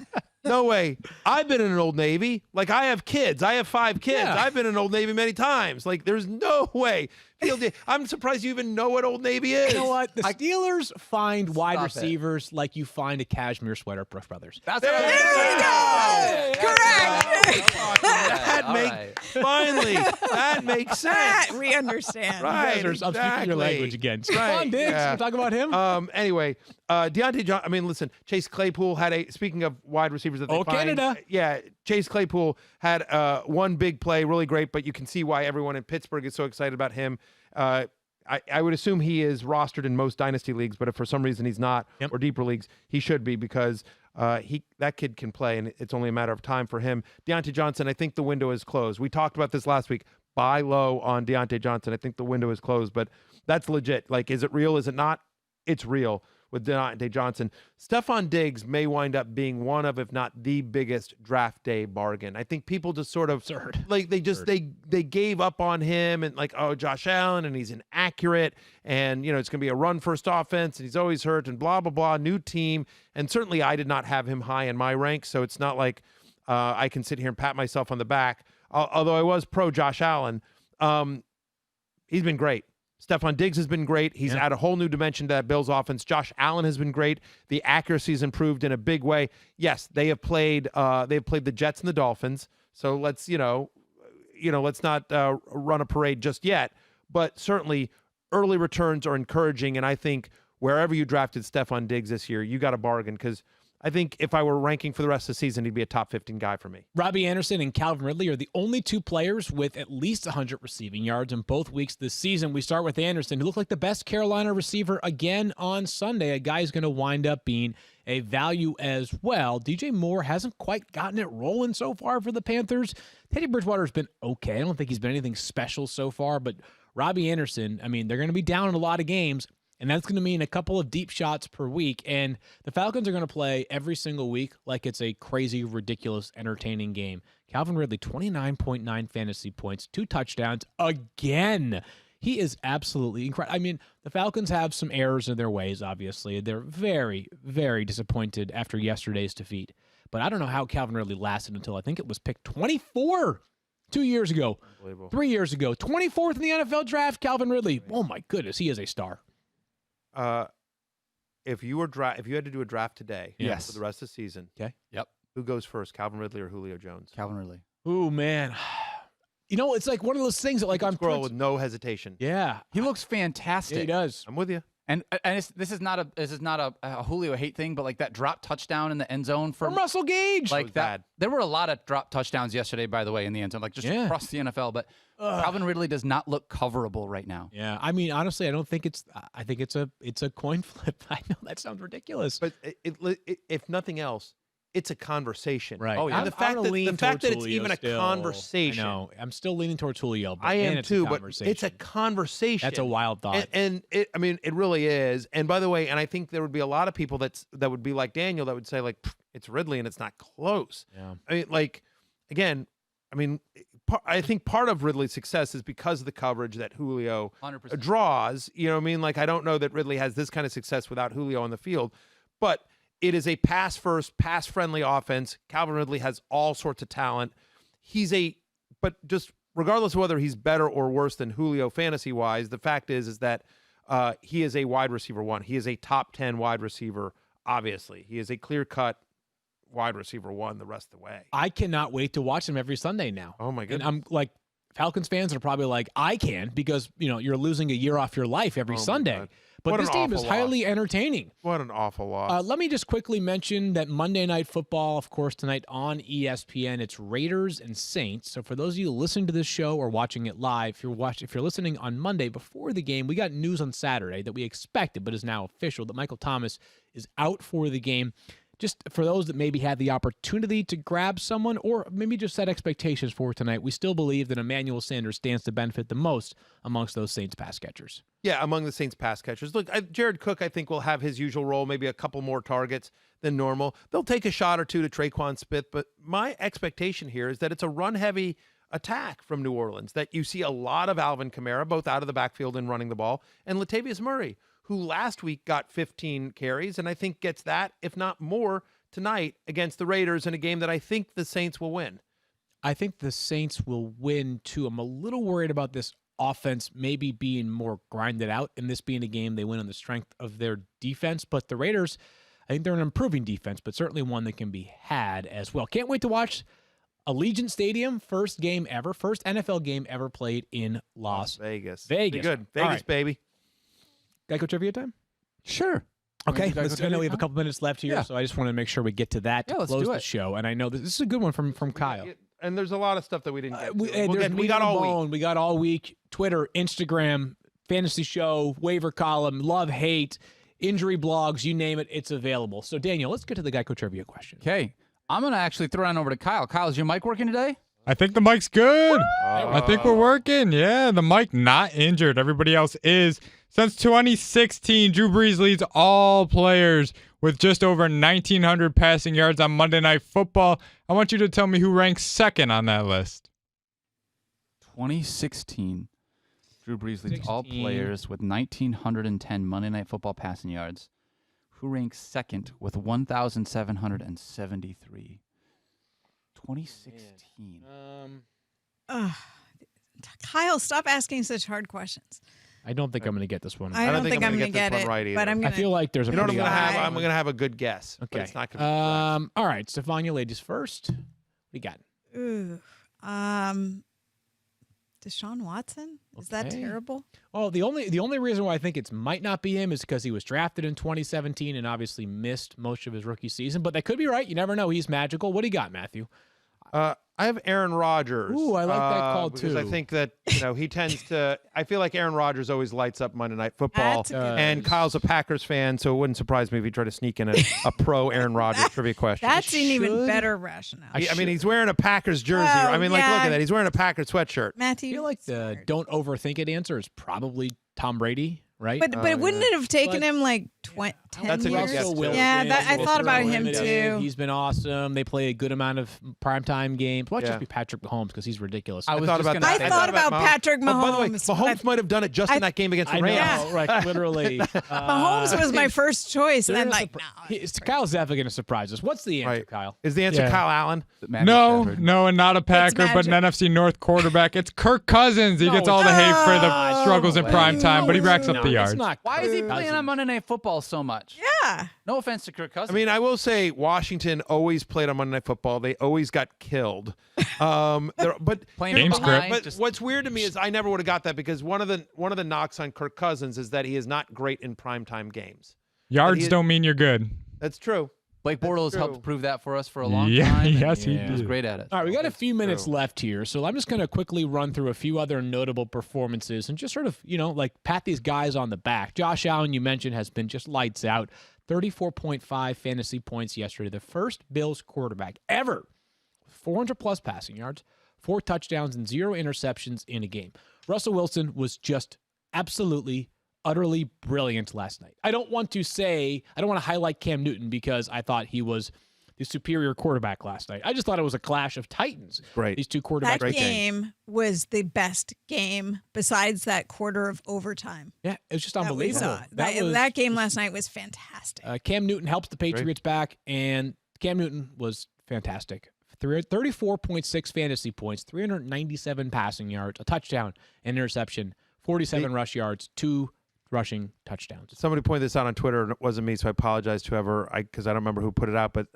No way. I've been in an Old Navy. Like, I have kids. I have 5 kids. Yeah. I've been in Old Navy many times. Like, there's no way. I'm surprised you even know what Old Navy is. You know what? The Steelers find wide Stop it. receivers like you find a cashmere sweater at Brooks Brothers. That's There what we go! Correct. Finally, that makes sense. We understand. Right. I'm speaking your exactly. language again. Stephon Right, Diggs. yeah. We're talking about him. Anyway, Deontay Johnson. I mean, listen, Chase Claypool had speaking of wide receivers that they Oh, find, Canada. Yeah, Chase Claypool had one big play, really great, but you can see why everyone in Pittsburgh is so excited about him. I would assume he is rostered in most dynasty leagues, but if for some reason he's not, or deeper leagues, he should be because that kid can play, and it's only a matter of time for him. Deontay Johnson, I think the window is closed. We talked about this last week. Buy low on Deontay Johnson. I think the window is closed, but that's legit. Like, is it real? Is it not? It's real with Deontay Johnson. Stephon Diggs may wind up being one of, if not the biggest draft day bargain. I think people just sort of Absurd. like they gave up on him and like, oh, Josh Allen, and he's inaccurate, and it's gonna be a run first offense, and he's always hurt, and blah blah blah. New team, and certainly I did not have him high in my ranks, so it's not like I can sit here and pat myself on the back. Although I was pro Josh Allen, he's been great. Stephon Diggs has been great. He's added a whole new dimension to that Bills offense. Josh Allen has been great. The accuracy's improved in a big way. Yes, they have played the Jets and the Dolphins. So let's let's not run a parade just yet. But certainly early returns are encouraging, and I think wherever you drafted Stephon Diggs this year, you got a bargain because I think if I were ranking for the rest of the season, he'd be a top 15 guy for me. Robbie Anderson and Calvin Ridley are the only 2 players with at least 100 receiving yards in both weeks this season. We start with Anderson, who looked like the best Carolina receiver again on Sunday. A guy who's going to wind up being a value as well. DJ Moore hasn't quite gotten it rolling so far for the Panthers. Teddy Bridgewater's been okay. I don't think he's been anything special so far, but Robbie Anderson, I mean, they're going to be down in a lot of games, and that's going to mean a couple of deep shots per week. And the Falcons are going to play every single week like it's a crazy, ridiculous, entertaining game. Calvin Ridley, 29.9 fantasy points, 2 touchdowns again. He is absolutely incredible. I mean, the Falcons have some errors in their ways, obviously. They're very, very disappointed after yesterday's defeat. But I don't know how Calvin Ridley lasted until I think it was picked 24 2 years ago. 3 years ago. 24th in the NFL draft, Calvin Ridley. Oh, my goodness. He is a star. If you had to do a draft today, Yes. for the rest of the season, Okay. Yep. who goes first, Calvin Ridley or Julio Jones? Calvin Ridley. Oh, man. It's like one of those things that, like, I'm Squirrel with no hesitation. Yeah. He looks fantastic. Yeah, he does. I'm with you. And this is not a Julio hate thing, but like that drop touchdown in the end zone From Russell Gage. was like that. bad. There were a lot of drop touchdowns yesterday, by the way, in the end zone, like just Yeah. across the NFL. But Calvin Ridley does not look coverable right now. Yeah, I mean, honestly, I think it's a coin flip. I know that sounds ridiculous. But if nothing else, it's a conversation. Right. Oh, yeah. And the fact that it's even a conversation. I know. I'm still leaning towards Julio. But I man, am it's too, a but conversation. it's a conversation. That's a wild thought. And it really is. And by the way, and I think there would be a lot of people that would be like Daniel that would say like it's Ridley and it's not close. Yeah. I mean, like again, I think part of Ridley's success is because of the coverage that Julio 100%. draws. You know what I mean? Like I don't know that Ridley has this kind of success without Julio on the field, but it is a pass-first, pass-friendly offense. Calvin Ridley has all sorts of talent. But just regardless of whether he's better or worse than Julio fantasy-wise, the fact is that he is a wide receiver 1. He is a top 10 wide receiver, obviously. He is a clear-cut wide receiver 1 the rest of the way. I cannot wait to watch him every Sunday now. Oh, my And goodness. I'm like, Falcons fans are probably like, I can, because you're losing a year off your life every Oh, my Sunday. God. But What this an team is awful highly entertaining. What an awful loss. Let me just quickly mention that Monday Night Football, of course, tonight on ESPN, it's Raiders and Saints. So for those of you listening to this show or watching it live, if you're listening on Monday before the game, we got news on Saturday that we expected but is now official that Michael Thomas is out for the game. Just for those that maybe had the opportunity to grab someone or maybe just set expectations for tonight, we still believe that Emmanuel Sanders stands to benefit the most amongst those Saints pass catchers. Yeah, among the Saints pass catchers. Look, Jared Cook, I think, will have his usual role, maybe a couple more targets than normal. They'll take a shot or two to Traquan Smith, but my expectation here is that it's a run-heavy attack from New Orleans, that you see a lot of Alvin Kamara, both out of the backfield and running the ball, and Latavius Murray, who last week got 15 carries, and I think gets that, if not more, tonight against the Raiders in a game that I think the Saints will win. I think the Saints will win too. I'm a little worried about this offense maybe being more grinded out and this being a game they win on the strength of their defense. But the Raiders, I think they're an improving defense, but certainly one that can be had as well. Can't wait to watch Allegiant Stadium, first game ever, first NFL game ever played in Las Vegas. Vegas. Be good. All Vegas, right. baby. Geico Trivia time? Sure. Okay, You guys I go know we have a trivia? couple minutes left here, Yeah. so I just want to make sure we get to that to Yeah, let's close do the it. show. And I know this is a good one from Kyle. And there's a lot of stuff that we didn't get. We, to. hey, We'll there's get- we meat got on the all week. bone. We got all week. Twitter, Instagram, fantasy show, waiver column, love, hate, injury blogs, you name it, it's available. So, Daniel, let's get to the Geico trivia question. Okay. I'm going to actually throw it over to Kyle. Kyle, is your mic working today? I think the mic's good. I think we're working. Yeah, the mic not injured. Everybody else is. Since 2016, Drew Brees leads all players with just over 1,900 passing yards on Monday Night Football. I want you to tell me who ranks second on that list. 2016. Drew Brees leads all 16. players with 1,910 Monday Night Football passing yards. Who ranks second with 1,773? 2016. Kyle, stop asking such hard questions. I don't think I'm going to get this one. I don't think I'm gonna going to get get this it, one right but either. I'm I going to. feel like there's a You know what I'm pretty gonna have? Right. I'm gonna have a good guess. But Okay. it's not gonna be correct. All right, Stefania, ladies first. We got Ooh. Deshaun Watson? Is that Okay. terrible? Well, the only reason why I think it might not be him is because he was drafted in 2017 and obviously missed most of his rookie season. But that could be right. You never know. He's magical. What do you got, Matthew? I have Aaron Rodgers. Ooh, I like that call, because I too. think that he tends to. I feel like Aaron Rodgers always lights up Monday Night Football. That's a good And Kyle's a Packers fan, so it wouldn't surprise me if he tried to sneak in a pro Aaron Rodgers trivia question. That's an even should. better rationale. I mean, he's wearing a Packers jersey. Well, I mean, look yeah. at that. He's wearing a Packers sweatshirt. Matthew. I feel like the smart. don't overthink it answer is probably Tom Brady, right? But wouldn't it have taken But- him like 10 That's a good years? guess, Russell too. Wilson, Yeah, that, I Wilson thought about him limited. too. He's been awesome. They play a good amount of primetime games. Why Yeah. just be Patrick Mahomes because he's ridiculous. I was thought just about gonna that. I say thought about Mahomes. Patrick Oh, by the way, Mahomes. Mahomes might have done it just in that game against the I know, Rams. right? Literally. Mahomes was my first choice, and They're I'm gonna like, no. Kyle's definitely going to surprise us. What's the answer, Right. Kyle? Is the answer Yeah. Kyle Allen? Magic No, Stafford. no, and not a Packer, but an Magic. NFC North quarterback. It's Kirk Cousins. He gets all the hate for the struggles in way. prime time, but he racks up No, the it's yards. not Why is he Kirk playing on Cousins. Monday Night Football so much? Yeah. No offense to Kirk Cousins. I mean, I will say Washington always played on Monday Night Football. They always got killed. But Playing Game from script. behind, But just- what's weird to me is I never would have got that because one of the knocks on Kirk Cousins is that he is not great in primetime games. Yards he- don't mean you're good. That's true. Blake Bortles true. helped prove that for us for a long Yeah, time. and yes, he he was did. great at it. All right, we got a few minutes true. left here, so I'm just going to quickly run through a few other notable performances and just sort of, like pat these guys on the back. Josh Allen, you mentioned, has been just lights out. 34.5 fantasy points yesterday. The first Bills quarterback ever, 400-plus passing yards, 4 touchdowns, and 0 interceptions in a game. Russell Wilson was just absolutely, utterly brilliant last night. I don't want to highlight Cam Newton because I thought he was the superior quarterback last night. I just thought it was a clash of titans. Great. These two quarterbacks. That game was the best game besides that quarter of overtime Yeah, it was just that we unbelievable. saw. That game last night was fantastic. Cam Newton helps the Patriots back, and Cam Newton was fantastic. 34.6 fantasy points, 397 passing yards, a touchdown, an interception, 47 rush yards, 2 rushing touchdowns. Somebody pointed this out on Twitter, and it wasn't me, so I apologize to whoever, because I don't remember who put it out. But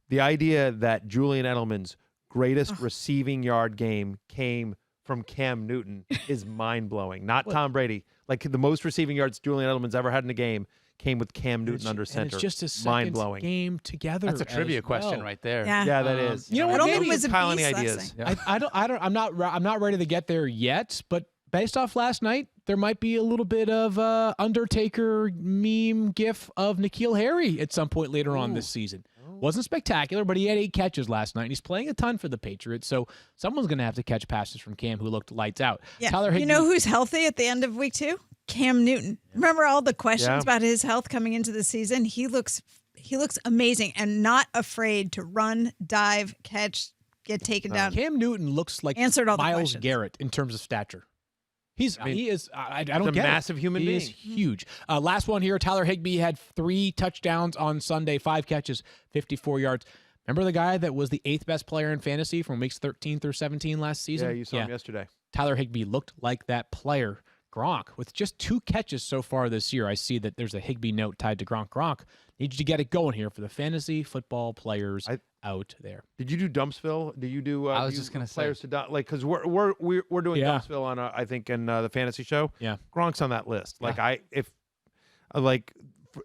the idea that Julian Edelman's greatest receiving yard game came from Cam Newton is mind-blowing. Not Tom Brady. Like the most receiving yards Julian Edelman's ever had in a game came with Cam Newton under center. And it's just a second mind-blowing. game together. That's a trivia as question well. right there. Yeah. Yeah, that is. You know what, Edelman maybe was a Kyle, any beast last ideas? night. I'm not ready to get there yet, but based off last night, there might be a little bit of Undertaker meme gif of N'Keal Harry at some point later on this season. Wasn't spectacular, but he had 8 catches last night, and he's playing a ton for the Patriots, so someone's going to have to catch passes from Cam, who looked lights out. Yeah. Tyler Higbee, You know who's healthy at the end of week 2? Cam Newton. Remember all the questions Yeah. about his health coming into the season? He looks amazing and not afraid to run, dive, catch, get taken down. Cam Newton looks like Answered all the Myles questions. Garrett in terms of stature. He is. I don't he's a get massive it. human He being. is huge. Last one here. Tyler Higbee had 3 touchdowns on Sunday, 5 catches, 54 yards. Remember the guy that was the 8th best player in fantasy from weeks 13 through 17 last season? Yeah, you saw him yesterday. Tyler Higbee looked like that player. Gronk, with just 2 catches so far this year, I see that there's a Higbee note tied to Gronk. Gronk needs to get it going here for the fantasy football players out there. Did you do Dumpsville? Do you do? I was do you just gonna say. players to like because we're doing Yeah. Dumpsville on I think in the fantasy show. Yeah. Gronk's on that list. Like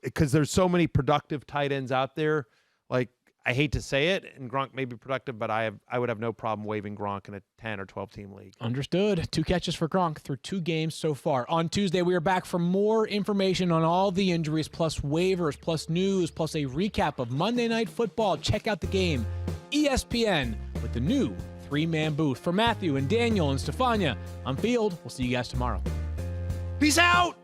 because there's so many productive tight ends out there. Like I hate to say it, and Gronk may be productive, but I would have no problem waiving Gronk in a 10 or 12 team league. Understood. 2 catches for Gronk through 2 games so far. On Tuesday, we are back for more information on all the injuries, plus waivers, plus news, plus a recap of Monday Night Football. Check out the game. ESPN with the new 3-man booth. For Matthew and Daniel and Stefania, I'm Field. We'll see you guys tomorrow. Peace out.